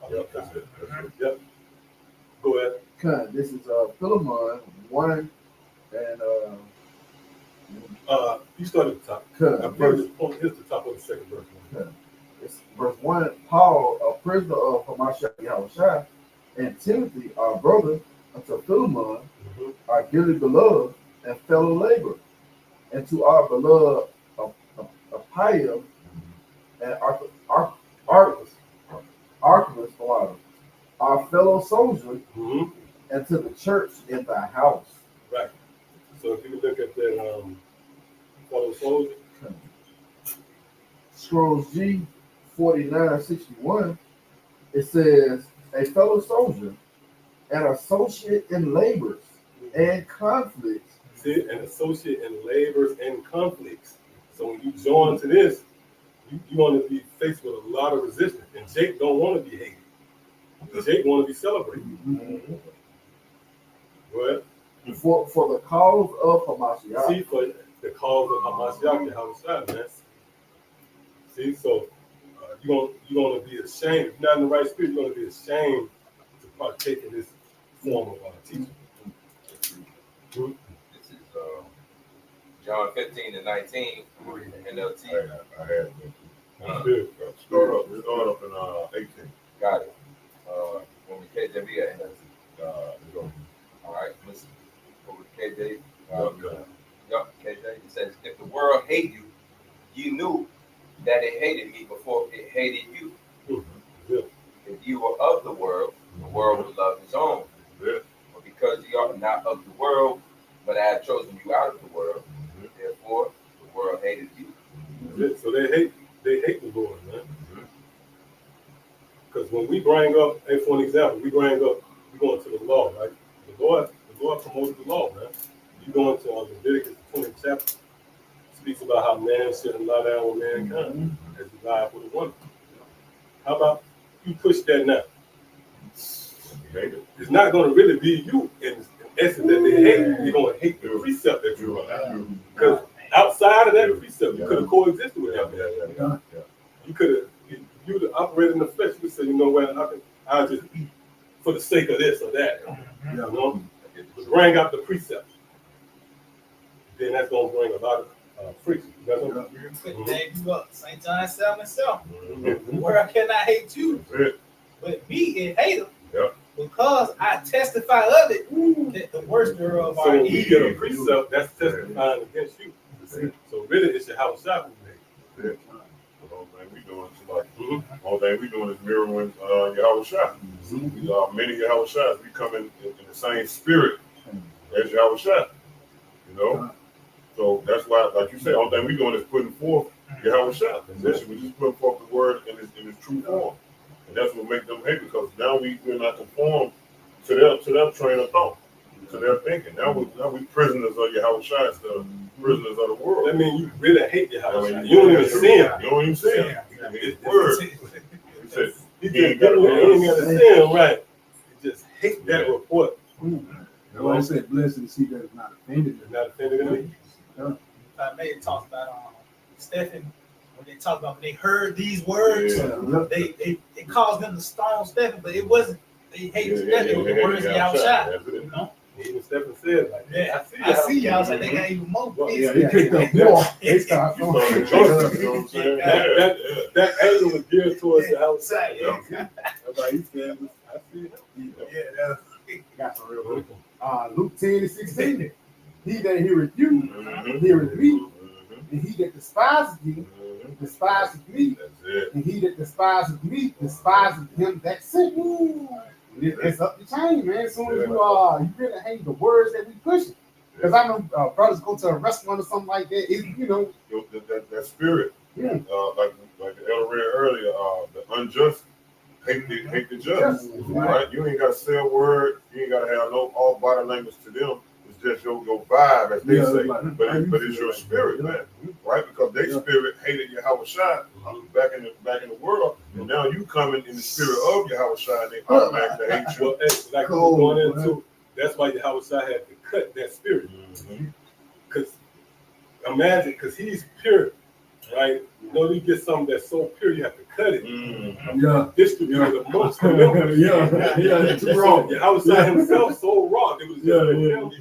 Yep, that's it. Yep. Go ahead. Okay, this is Philemon 1 and You start at the top. Here's the top of the second verse. okay. It's verse 1. Paul, a prisoner of Yahawashi, and Timothy, our brother, unto Philemon, our dearly beloved and fellow laborer, and to our beloved Appiah and Archippus, our fellow soldier, and to the church in thy house. Right. So if you look at that fellow soldier, Scrolls G 4961, it says, a fellow soldier, an associate in labors and conflicts. See, an associate in labors and conflicts. So when you join to this, you want to be faced with a lot of resistance. And Jake don't want to be hated. Jake want to be celebrated. Go ahead. For the cause of Hamashiach. See, for the cause of Hamashiach, Yahawashi, man. See, so you're going to be ashamed. If you're not in the right spirit, you're going to be ashamed to partake in this form of teaching. This is John 15 and 19, NLT. I had Good. start up in 18. Got it. When we KJV at NLT. All right, listen. Over to KJ. Yup, KJ. It says, if the world hate you, you knew that it hated me before it hated you. If you were of the world would love his own. But because you are not of the world, but I have chosen you out of the world, therefore the world hated you. So they hate the Lord, man. Because when we bring up, and for an example, we going to the law, right? The Lord promoted the law, man. You go into Leviticus 20 chapter, speaks about how man shouldn't lie down with mankind as he lied with a woman. How about you push that now? It's not going to really be you in essence that they hate. You're going to hate the precept that you're on. Because outside of that precept, you could have coexisted with them. You could have, you would have operated in the flesh. You would say, you know what, I'll just eat for the sake of this or that. You know? Bring out the precept. Then that's going to bring a lot of friction. Dave, you up. St. John 7:7. The world cannot hate you, but me it hate them. Because I testify of it, that the worst thereof are So when you evil. get a precept, that's testifying against you. So really, it's your house shop we made. We doing all thing we doing is mirroring Yahawashi. Many Yahawashis, we come in the same spirit as Yahawashi. You know? So that's why, like you said, all thing we doing is putting forth Yahawashi. Essentially, we just putting forth the word in its true form. And that's what makes them hate, because now we're not conformed to their train of thought, to their thinking. Now we prisoners of Yahawashi instead of prisoners of the world. That means you really hate Yahawashi. You don't even see him. You don't even see him. It's word. He said, you ain't got to see him, right? You just hate that report. The Lord said, blessed is he that is not offended. Not offended in me. I may have talked about Stephen. When they talk about when they heard these words, they caused them to stone Stephen, but it wasn't they hated Stephen, it was the words of Yahawashi. You know? Even Stephen said, like, I see y'all say they got even more. They picked up more. They started you know what I'm saying? That anger was geared towards the outside. That's why he said, I see him. Got some real good. Luke 10:16. He that heareth you, heareth me. And he that despises you, despises me. And he that despises me, despises him that sent me. It's up the chain, man. As soon as you really hate the words that we pushing. Because I know brothers go to a restaurant or something like that. It, you know, that spirit. Like the elder read earlier, the unjust hate the just. Right? You ain't got to say a word. You ain't got to have no all body language to them. It's just your vibe, as they say. But it's your spirit, man. right? Because their spirit hated Yahawashi back in the world, and now you coming in the spirit of Yahawashi, and they automatically hate you. Well, like we're going into, that's why Yahawashi had to cut that spirit. Because imagine, because he's pure, right? You know, you get something that's so pure, you have to cut it. Distribute it amongst the members. It's wrong. Yahawashi himself so raw. It was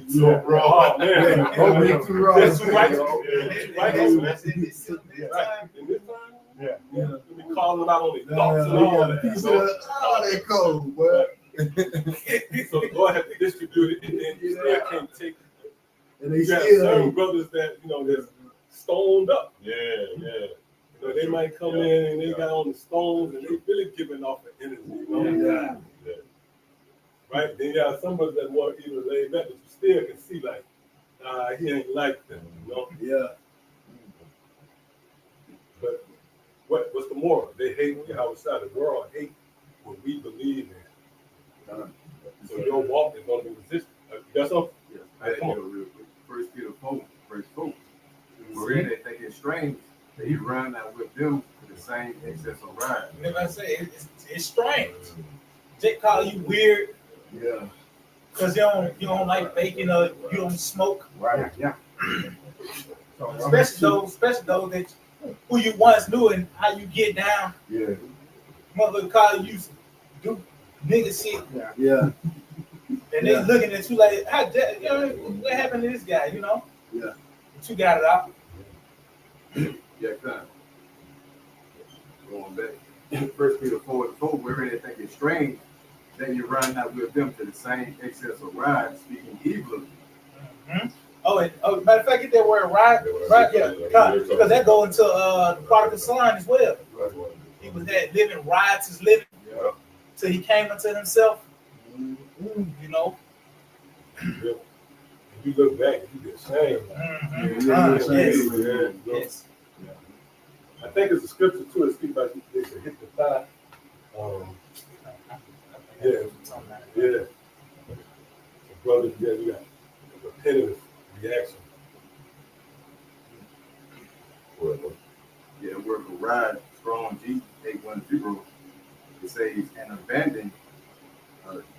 just so raw. Oh, man. Too raw. That's right. That's in this time. In this time? Yeah. We call them out on their thoughts and all that. They cold, boy. So go ahead and distribute it, and then you still can't take it. And they You got still certain ain't. brothers that, you know, that's stoned up. Yeah. You know, they might come in and they got on the stones and they really giving off the energy, you know? Right? Then you got some brothers that want even laid back, but you still can see like, he ain't like that, you know? But what's the moral? They hate Yahawashi. The world hate what we believe in. So your walk is going to be resistant. You got something? Come on. Real quick. 1 Peter 4, verse 4. Wherein they think it strange that he run out with them to the same excess of ride. If I say it's strange. They call you weird. Because you don't like bacon or you don't smoke. Right. Yeah. Especially those that who you once knew and how you get down. Mother call you do nigga shit. And they looking at you like, what happened to this guy, you know? But you got it out. Going back. 1 Peter 4, wherein they think it strange that you run out with them to the same excess of ride, speaking evil. Matter of fact, get that word right, because that go into the prodigal son as well. He was that living riotous living till he came unto himself. You know. If you look back, you get shamed. Yes. I think it's a scripture too. It speaks about they should hit the thigh. So brothers, you got a repetitive reaction. Word for ride, strong G 810. It says an abandoned,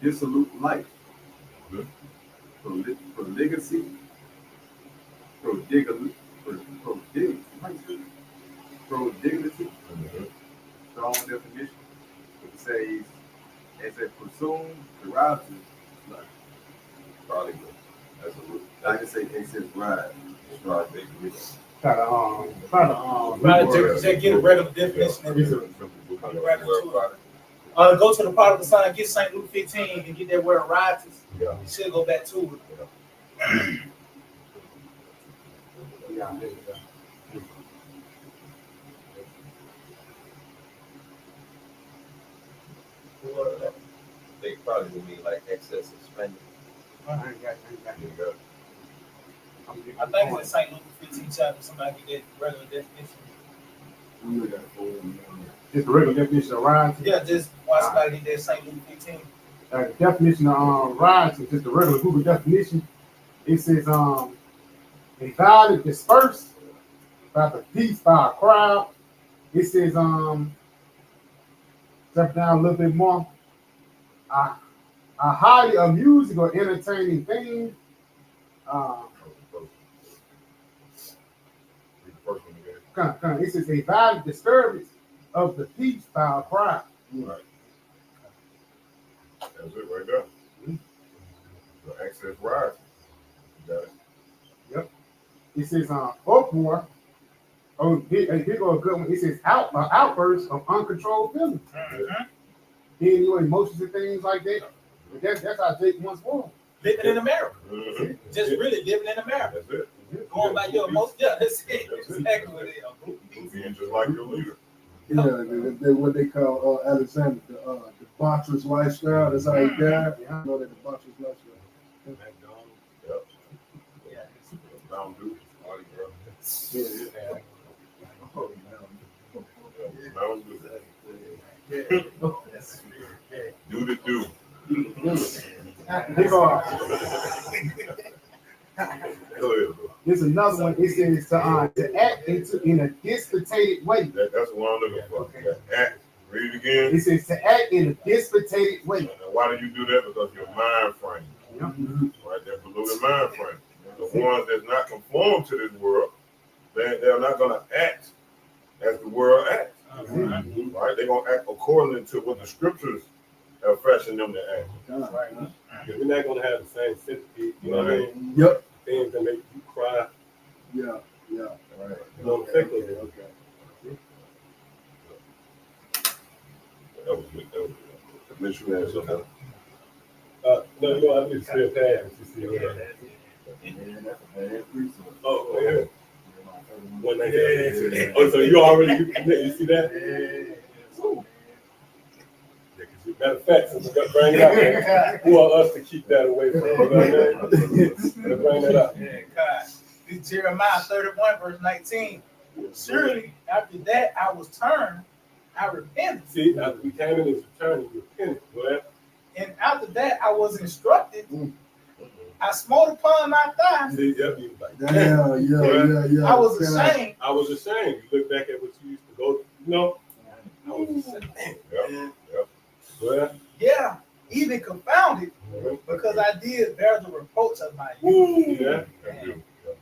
dissolute life. Prodigality, strong definition. It says, as a presumed derivative life. Probably good. That's a root. I can say excess ride. Try to get a regular definition of it. Go to the prodigal son, get St. Luke 15 and get that word riotous. You should go back to it. They probably would mean like excess of spending. I think it's in St. Luke 15 chapter. Somebody get that regular definition. Just the regular definition of ride. Yeah, just watch somebody get that St. Luke 15. The definition of ride is just the regular Google definition. It says, divided, dispersed by the peace by a crowd. It says, step down a little bit more. A highly amusing or entertaining thing. It says a violent disturbance of the peace by a crowd. Right. That's it right there. The excess ride. You got it. Yep. It says uproar. A big or a good one. It says outburst of uncontrolled feelings. Being your emotions and things like that. That's how Jake once was. Living in America. Just really living in America. That's it. Going by your emotions. Yeah, that's it. Exactly what it is. Being just like your leader. What they call Alexander, the debaucherous lifestyle. That's how he died. I know that debaucherous lifestyle. Mountain Dew. Do the do. Big Go ahead, bro. There's another one. It says to act in a disputed way. That's what I'm looking for. Act. Read it again. It says to act in a disputed way. And why do you do that? Because your mind frame. Right? That polluted mind frame. The ones that's not conformed to this world, they're not going to act as the world acts. Right? They're going to act according to what the scriptures have fashioned them to act. Right. We're not going to have the same sympathy, you know what I mean? Yep. Things that make you cry. Yeah. Right. You don't affect those. Okay. That was good. Make sure you have something. No, I need to still pass. Oh, yeah. One night. Yeah. Oh, so you already you see that? Yeah. Matter of fact, since we got to bring it up, man, who are us to keep that away from? You know what I mean? Bring that up. Yeah, God. This Jeremiah 31, verse 19. Surely after that I was turned, I repented. See, after we came in his return, he repented. Right? And after that I was instructed. I smote upon my thigh. See, yep, he was like, yeah. I was ashamed. I was ashamed. You look back at what you used to go, you know? I was ashamed. Yep. Well, yeah, even confounded because I did bear the reproach of my youth. Yeah,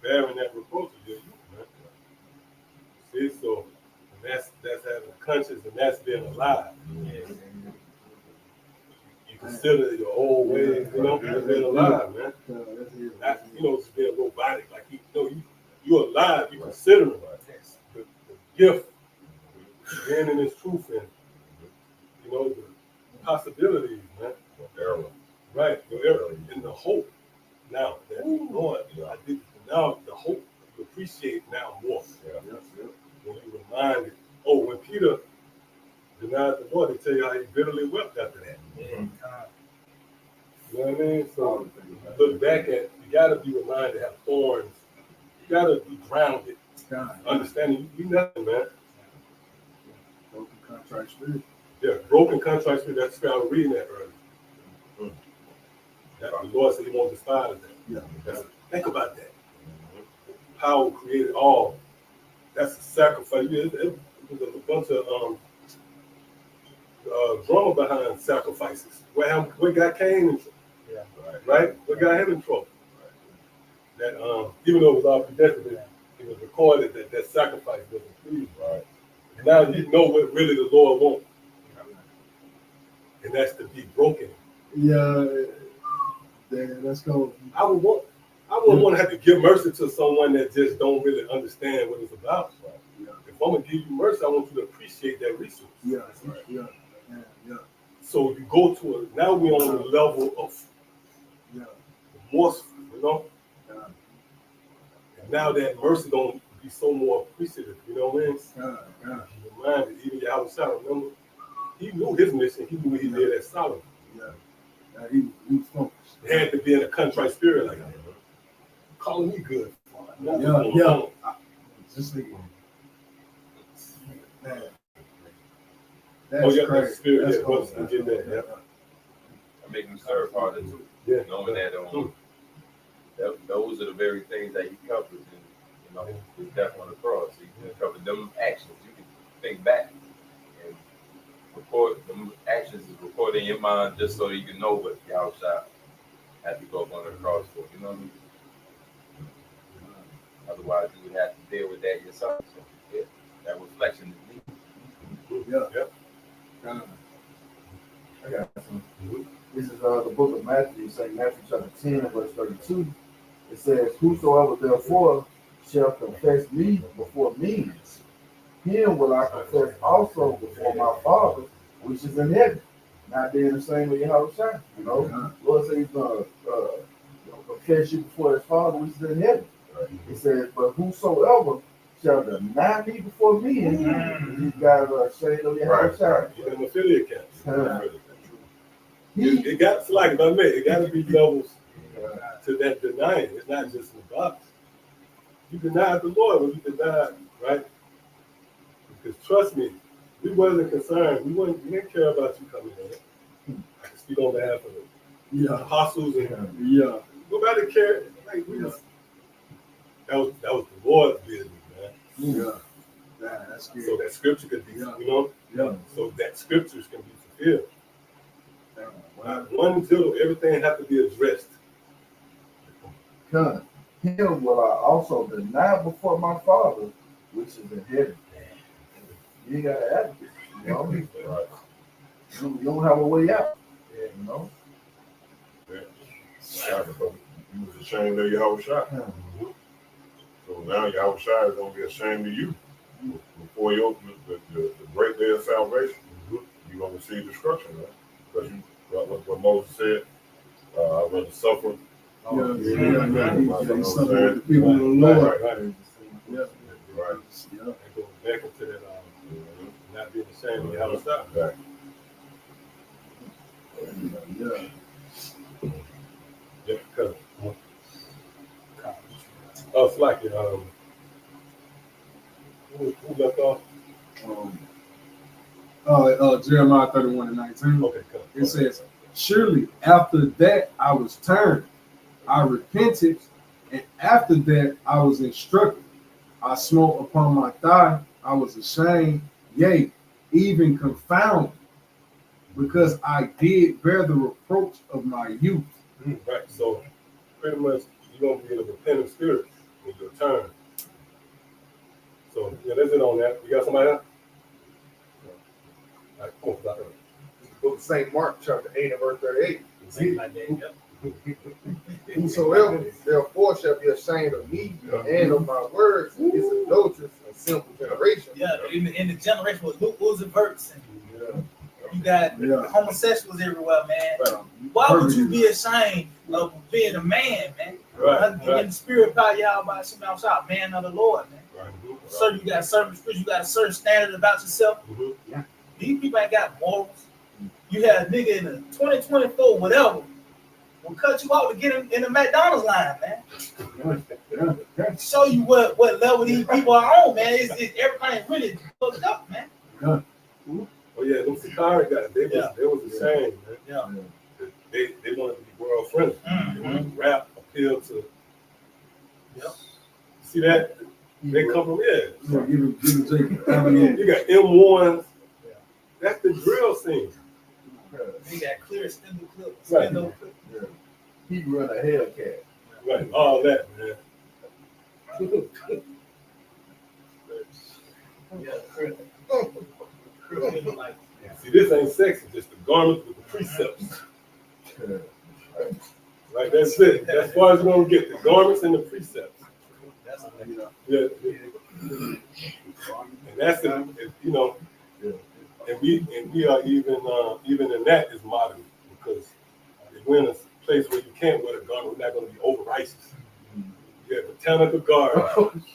bearing that reproach of your youth, man. See, so that's having a conscience and that's being alive. You consider your old ways, you know, being alive, man. Not, you know, just being robotic, like you're alive, you consider the gift, being in this truth and you know the possibilities, man. Right, your error and the hope. Now that Lord, I did now the hope you appreciate now more. When you reminded, when Peter denied the Lord, they tell you how he bitterly wept after that. You know what I mean? So look back at you gotta be reminded have thorns. You gotta be grounded. Understanding you nothing, man. Broken contrite spirit. Yeah, broken contrite spirit. That's why I was reading that earlier. That the Lord said he won't despise that. Yeah. Think about that. Power created all. That's a sacrifice. It was a bunch of drama behind sacrifices. Where God came in trouble. Right? Where God had in trouble. That even though it was all predestined, it was recorded that sacrifice wasn't pleased. Right. And now you know what really the Lord wants. And that's to be broken. Yeah, let's go. I would want to have to give mercy to someone that just don't really understand what it's about. Right? Yeah. If I'm gonna give you mercy, I want you to appreciate that resource. Yeah. So you go to now we're on the level of remorseful, you know. And now that mercy don't be so more appreciative, you know what I mean? Reminded, even Yahawashi, remember. He knew his mission. He knew what he did at Solomon. He was focused. It had to be in a contrite spirit like that. Calling me good. Just thinking. Man. That's crazy. Spirit. That's cool. Get that. Yeah. I make me serve harder too. Yeah. Knowing that those are the very things that he covered in his death on the cross. He covered them actions. You can think back. Record them actions is recorded in your mind just so you can know what Yahawashi had to go up on the cross for. You know what I mean? Otherwise, you would have to deal with that yourself. So, yeah, that reflection is needed. Yeah. I got some. This is the book of Matthew, St. Matthew chapter 10, verse 32. It says, "Whosoever therefore shall confess me before men, him will I confess also before my Father, which is in heaven." Not being the same with Yahawashi. You know, Lord said he's going to confess you before his Father, which is in heaven. He says, "But whosoever shall deny me before men, he's got shade of Yahawashi." Give him affiliate camps. It got like if I may, it got to be levels to that denying. It's not just in the box. You denied the Lord when you denied, right? Because trust me, we wasn't concerned. We didn't care about you coming in. I can speak on behalf of the apostles and nobody cared. Like That was the Lord's business, man. Yeah. That's good. So that scripture could be, Yeah. you know, Yeah. so that scriptures can be fulfilled. Wow. One tittle, everything has to be addressed. Because him will I also deny before my Father, which is in heaven. You ain't got to advocate. You know? Right. You don't have a way out. You know? Yeah, but you was ashamed of Yahawashi. So now Yahawashi is going to be ashamed of you. Before the great day of salvation, you're going to receive destruction, right? Because what Moses said, I rather suffer. Yeah. He suffered with the people of the Lord. Right. Yeah. Right. Yeah. And go back into that, not being ashamed of how to stop. Right. Yeah. Yeah, because it's like who left off? Jeremiah 31:19. Okay, come. It says, surely after that I was turned, I repented, and after that I was instructed. I smote upon my thigh, I was ashamed, yea, even confounded, because I did bear the reproach of my youth. Right, so pretty much you're going to be in a repentant spirit when you return. So, yeah, that's it on that. You got somebody else? All right, come on, Dr. Book of St. Mark, chapter 8 and verse 38. Something like that, yep. Whosoever therefore shall be ashamed of me and of my words is adulterous and sinful generation. Yeah, in the generation with Luke Uzi and you got homosexuals everywhere, man. Why would you be ashamed of being a man, man? In the spirit power, y'all by Sham, man of the Lord, man. Right. So you got certain spirits, you got a certain standard about yourself. Yeah. These people ain't got morals. You had a nigga in the 2024, whatever, will cut you out to get in the McDonald's line, man. Show you what level these people are on, man. It's everything really fucked up, man. Oh yeah, them Sakari guys, they was ashamed, man. Yeah. They wanted to be world friendly. They wanted to rap, appeal to. Yep. See that? They come from here. Give him You got M1s. That's the drill scene. They got clear spindle clip. Right. Yeah. He run a Hellcat. Right, all that, man. See, this ain't sexy, just the garment with the precepts. Like that's it. That's far as we're gonna get the garments and the precepts. Yeah. And that's it, you know. And we are even in that is modern, because if we're in a place where you can't wear a garment, we're not going to be over ISIS. You have botanical guard.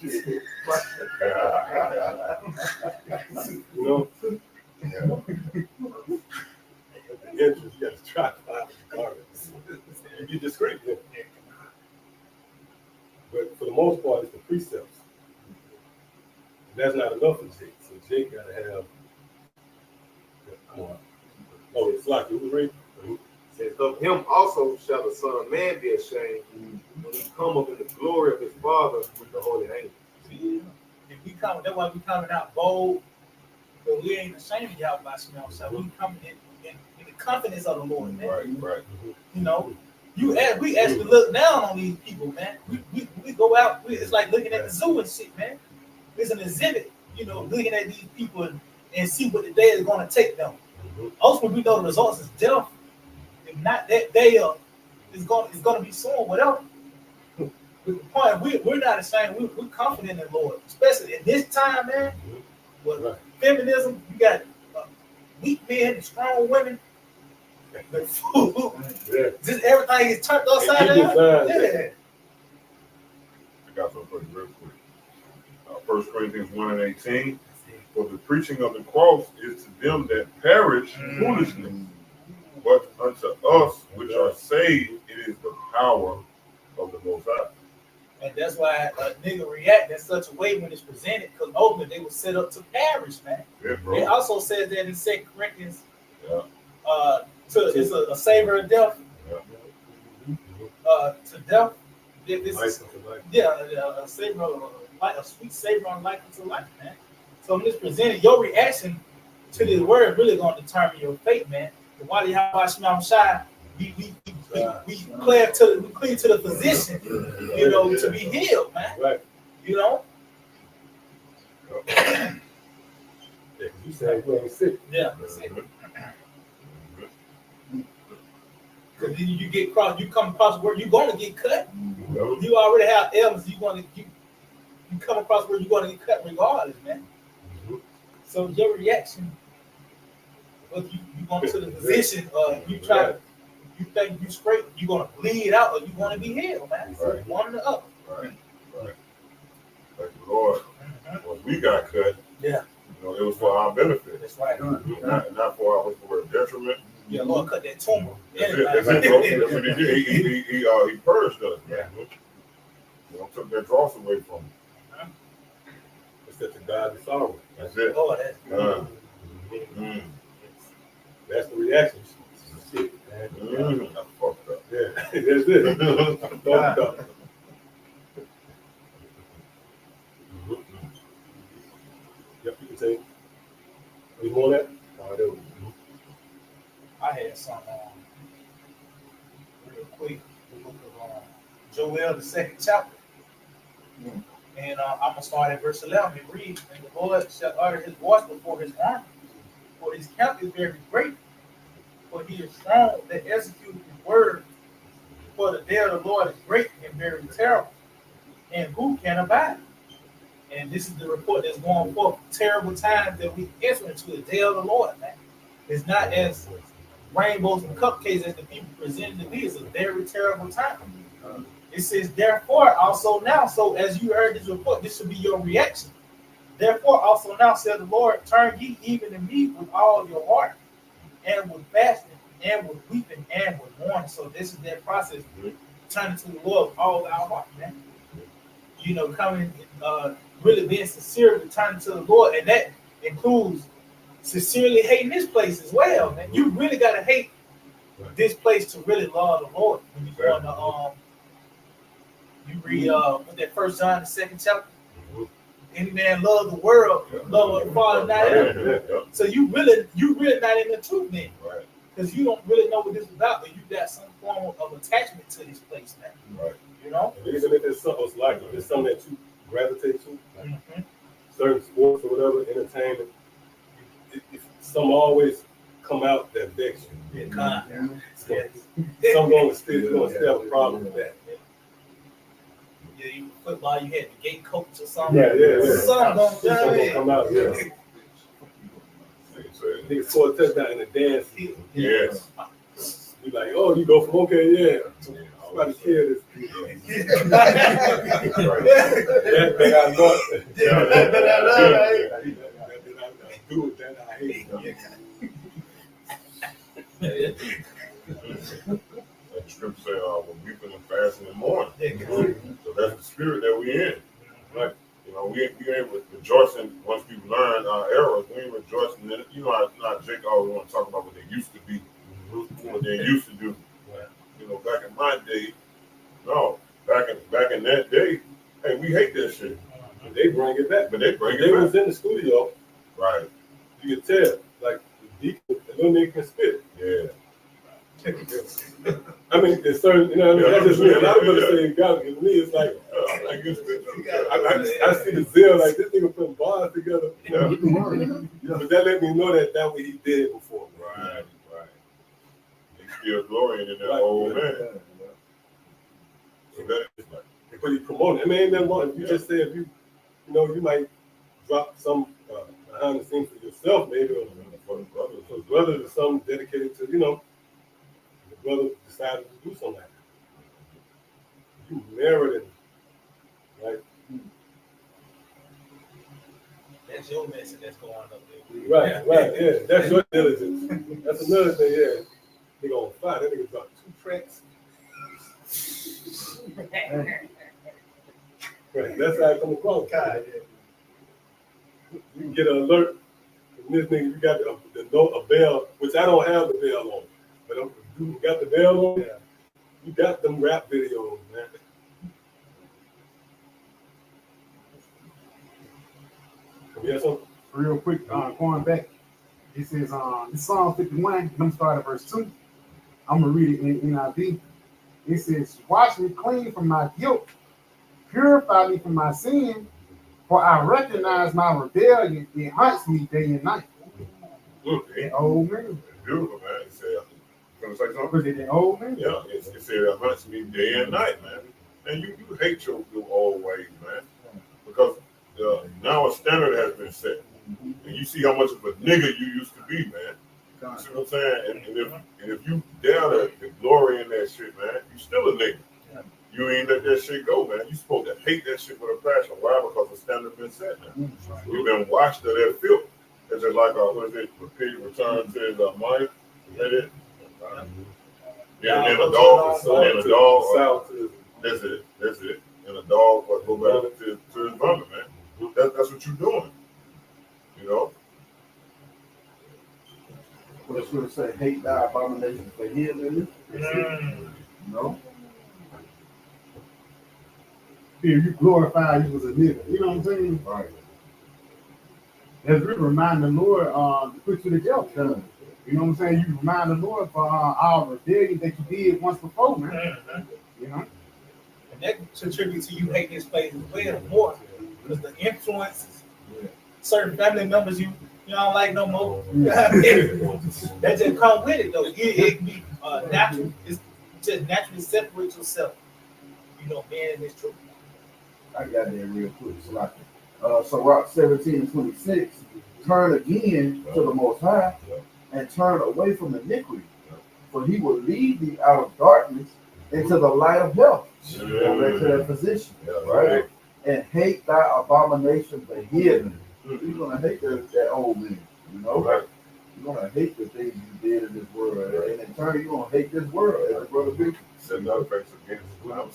You know? The entrance, you got to try to find the garments. You be discreet. Yeah. But for the most part, it's the precepts. And that's not enough for Jake. So Jake got to have. Come on. Oh, it's like you read. Says, of him also shall the Son of Man be ashamed when he come up in the glory of his Father with the holy angels. See, if we come, that's why we coming out bold, but we ain't ashamed of y'all by Sham. So we coming in the confidence of the Lord, man. Right. You know, we actually look down on these people, man. We go out. It's like looking at the zoo and shit, man. It's an exhibit, you know, looking at these people and see what the day is going to take them. Ultimately, we know the results is death. If not that day, it's going to be soon, whatever. But the point, we're not ashamed. We're confident in the Lord, especially in this time, man. With feminism, you got weak men and strong women. Just everything is turned upside down. I got something for you real quick. 1 Corinthians 1:18. For the preaching of the cross is to them that perish foolishness, but unto us which are saved, it is the power of the Most High. And that's why a nigga react in such a way when it's presented, because ultimately they were set up to perish, man. Yeah, bro. It also says that in 2 Corinthians, Yeah. it's a savor of death, Yeah. To death, This Life is, unto life. yeah, a savor, like a sweet savor on life unto life, man. So I'm just presenting your reaction to this word really going to determine your fate, man. The Wadi Yahawashi Shai, we clear to the physician, you know, to be healed, man. Right. You know. Yeah, you said you ain't sick. Yeah. That's it. Because then you come across where you're going to get cut. You already have ailments. You come across where you're going to get cut regardless, man. So your reaction, whether you going to the physician or you think you straight, you're going to bleed out or you want to be healed, man. So one or the other. Right. Like the Lord, when we got cut, yeah, you know, it was for our benefit. That's right. Not for our detriment. Yeah, Lord cut that tumor. That's what he did. He purged us. Yeah. You know, took that dross away from him. It's such a godly sorrow. That's it. Oh, that's good. That's the reaction. Shit, man. I'm fucked up. Yeah, that's it. Fucked up. Yep, you can take. Any more of that? There we go. I had some real quick. The book of Joel, the 2nd chapter. And I'm going to start at verse 11 and read. And the Lord shall utter his voice before his army, for his camp is very great. For he is strong that execute his word. For the day of the Lord is great and very terrible. And who can abide? And this is the report that's going forth. Terrible times that we enter into the day of the Lord, man. It's not as rainbows and cupcakes as the people presented to be. It's a very terrible time. It says, therefore, also now. So as you heard this report, this should be your reaction. Therefore, also now, said the Lord, turn ye even to me with all your heart, and with fasting, and with weeping, and with mourning. So this is that process. Turning to the Lord with all our heart, man. You know, coming, really being sincere, returning to the Lord. And that includes sincerely hating this place as well, man. You really got to hate this place to really love the Lord. When you go on you read with that 1 John, the 2nd chapter. Any man love the world, love the Father, not him. So you really not in the truth, man. Right. Because you don't really know what this is about, but you got some form of attachment to this place, man. Right. You know? And even if it's something like if it's something that you gravitate to, certain sports or whatever, entertainment, some always come out that vex you. Some going to still have a problem with that. Yeah, you football, you had the gate coach or something. Yeah. Some gonna come out. Yeah. Nigga score a touchdown in the dance. Yes. You like, oh, you go from okay, yeah. Somebody kill this. That thing I love. I do it, that I hate. The scripture say, we're weeping and fasting and mourning. So that's the spirit that we're in. Right? You know, we ain't rejoicing once we learn our errors. We ain't rejoicing in it. You know, not Jake always want to talk about what they used to be, what they used to do. You know, back in my day, no, back in that day, hey, we hate that shit. But they bring it back. But they bring they it back. was in the studio. Right. You can tell, like the little nigga can spit. Yeah. I mean, it's certain, you know what I mean? That's just me. A lot of people say it got it. Me, it's like, I see the zeal, like this nigga putting bars together. But that let me know that what he did before. Right. He's still glorying in that old man. So that is like, but he promoted. I mean, ain't nothing wrong. If you just say, if you know, you might drop some behind the scenes for yourself, maybe, or for the brothers or something dedicated to, you know, the brother decided to do something like that. You merited it, right? That's your message that's going up there. Right, yeah. That's your diligence. That's another thing, yeah. Nigga on fire. That nigga dropped 2 tracks. Right, that's how I come across. You can get an alert from this nigga. You got a bell, which I don't have the bell on, but you got the bell on. Yeah. You got them rap videos, man. Yes, sir. Real quick, going back. It says, this Psalm 51, I'm going to start at verse 2. I'm going to read it in NIV. It says, wash me clean from my guilt, purify me from my sin, for I recognize my rebellion. It haunts me day and night. That old man. Beautiful, man. It said, can I say something? Was it that old man? Yeah, it said it haunts me day and night, man. And you hate your old ways, man. Because now a standard has been set. And you see how much of a nigga you used to be, man. You see what I'm saying? And if you dare to glory in that shit, man, you still a nigga. You ain't let that shit go, man. You supposed to hate that shit with a passion. Why? Because the standard been set, man. You've been washed of that filth. It's just like, what is it? Repeat, return to his mind. Is it? Yeah, and a dog. That's it. And a dog will go back to his vomit, man. That's what you're doing. You know? What it's going to say, hate thy abomination for him, you know? Here, you glorify you was a nigga. You know what I'm saying? Right. As we remind the Lord to put you to death. You know what I'm saying? You remind the Lord for our rebellion that you did once before, man. You know? And that contributes to you hating this place as well more. Because the influences, certain family members you don't like no more. That just come with it though. It can be natural. It's just naturally separate yourself. You know, man, it's true. I got that real quick. So Rock 17:26, turn again to the Most High and turn away from iniquity, for he will lead thee out of darkness into the light of health. Go back to that position, right? And hate thy abomination for hidden. You're gonna hate that old man, you know? Right. You're gonna hate the things you did in this world, and in turn, you're gonna hate this world, as Brother Big. Send out face against Islam.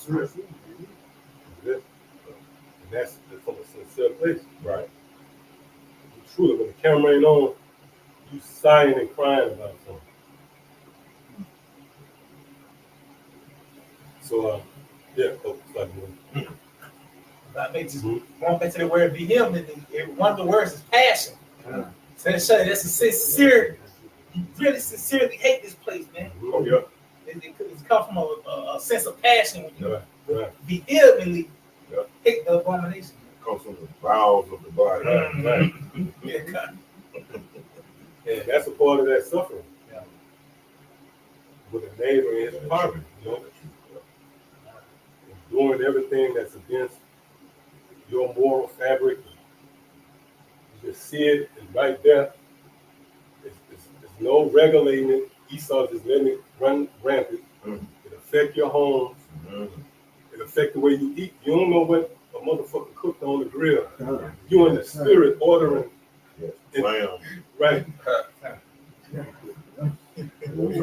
And that's from a sincere place. Right. Truly, when the camera ain't on, you sighing and crying about something. So, That makes going back to the word be him, and one of the words is passion. So that's a sincere, you really sincerely hate this place, man. Oh, yeah. It's come from a sense of passion when you vehemently hate the abomination. It comes from the bowels of the body. Right. And that's a part of that suffering. With a neighbor in his apartment, you know, and doing everything that's against your moral fabric. You just see it, it's right there. There's no regulating it. Esau just letting it run rampant. It affect your homes. It affect the way you eat. You don't know what a motherfucker cooked on the grill. You in the spirit ordering. Right. I mean, you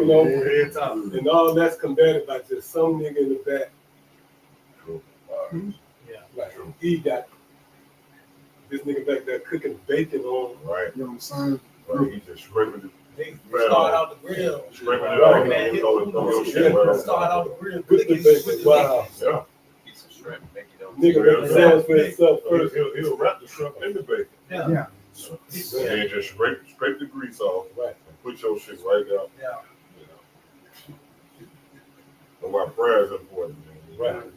know, and all that's combated by just some nigga in the back. Like he got this nigga back there cooking bacon on. Right. You know what I'm saying? Right. He just scraping it. They start out the grill. Scraping it out. Man, start out the grill. With the bacon. Wow. Yeah. Piece of shrimp, make it up. Nigga make the sounds for himself first. He'll wrap the shrimp in the bacon. Yeah. And just scrape the grease off. Right. And put your shit right there. Yeah. You know. So why prayer is important, man. Right.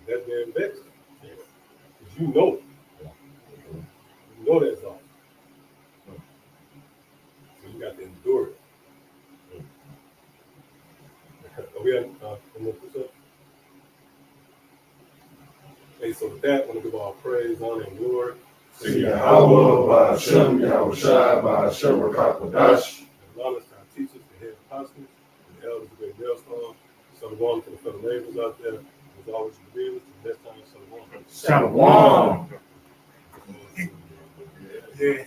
That damn vexed. Because you know it. You know that's all. So you got to endure it. Are we in the push-up? Okay, so with that, I want to give all praise, honor, and glory to Yahawah, by Sham, Yahawashi, by Sham, Qadash. And honor to our teachers, the head apostles, the elders of the millstone. Shalom to the fellow neighbors out there. As always, believers. Next time, shalom. Shalom. Yeah.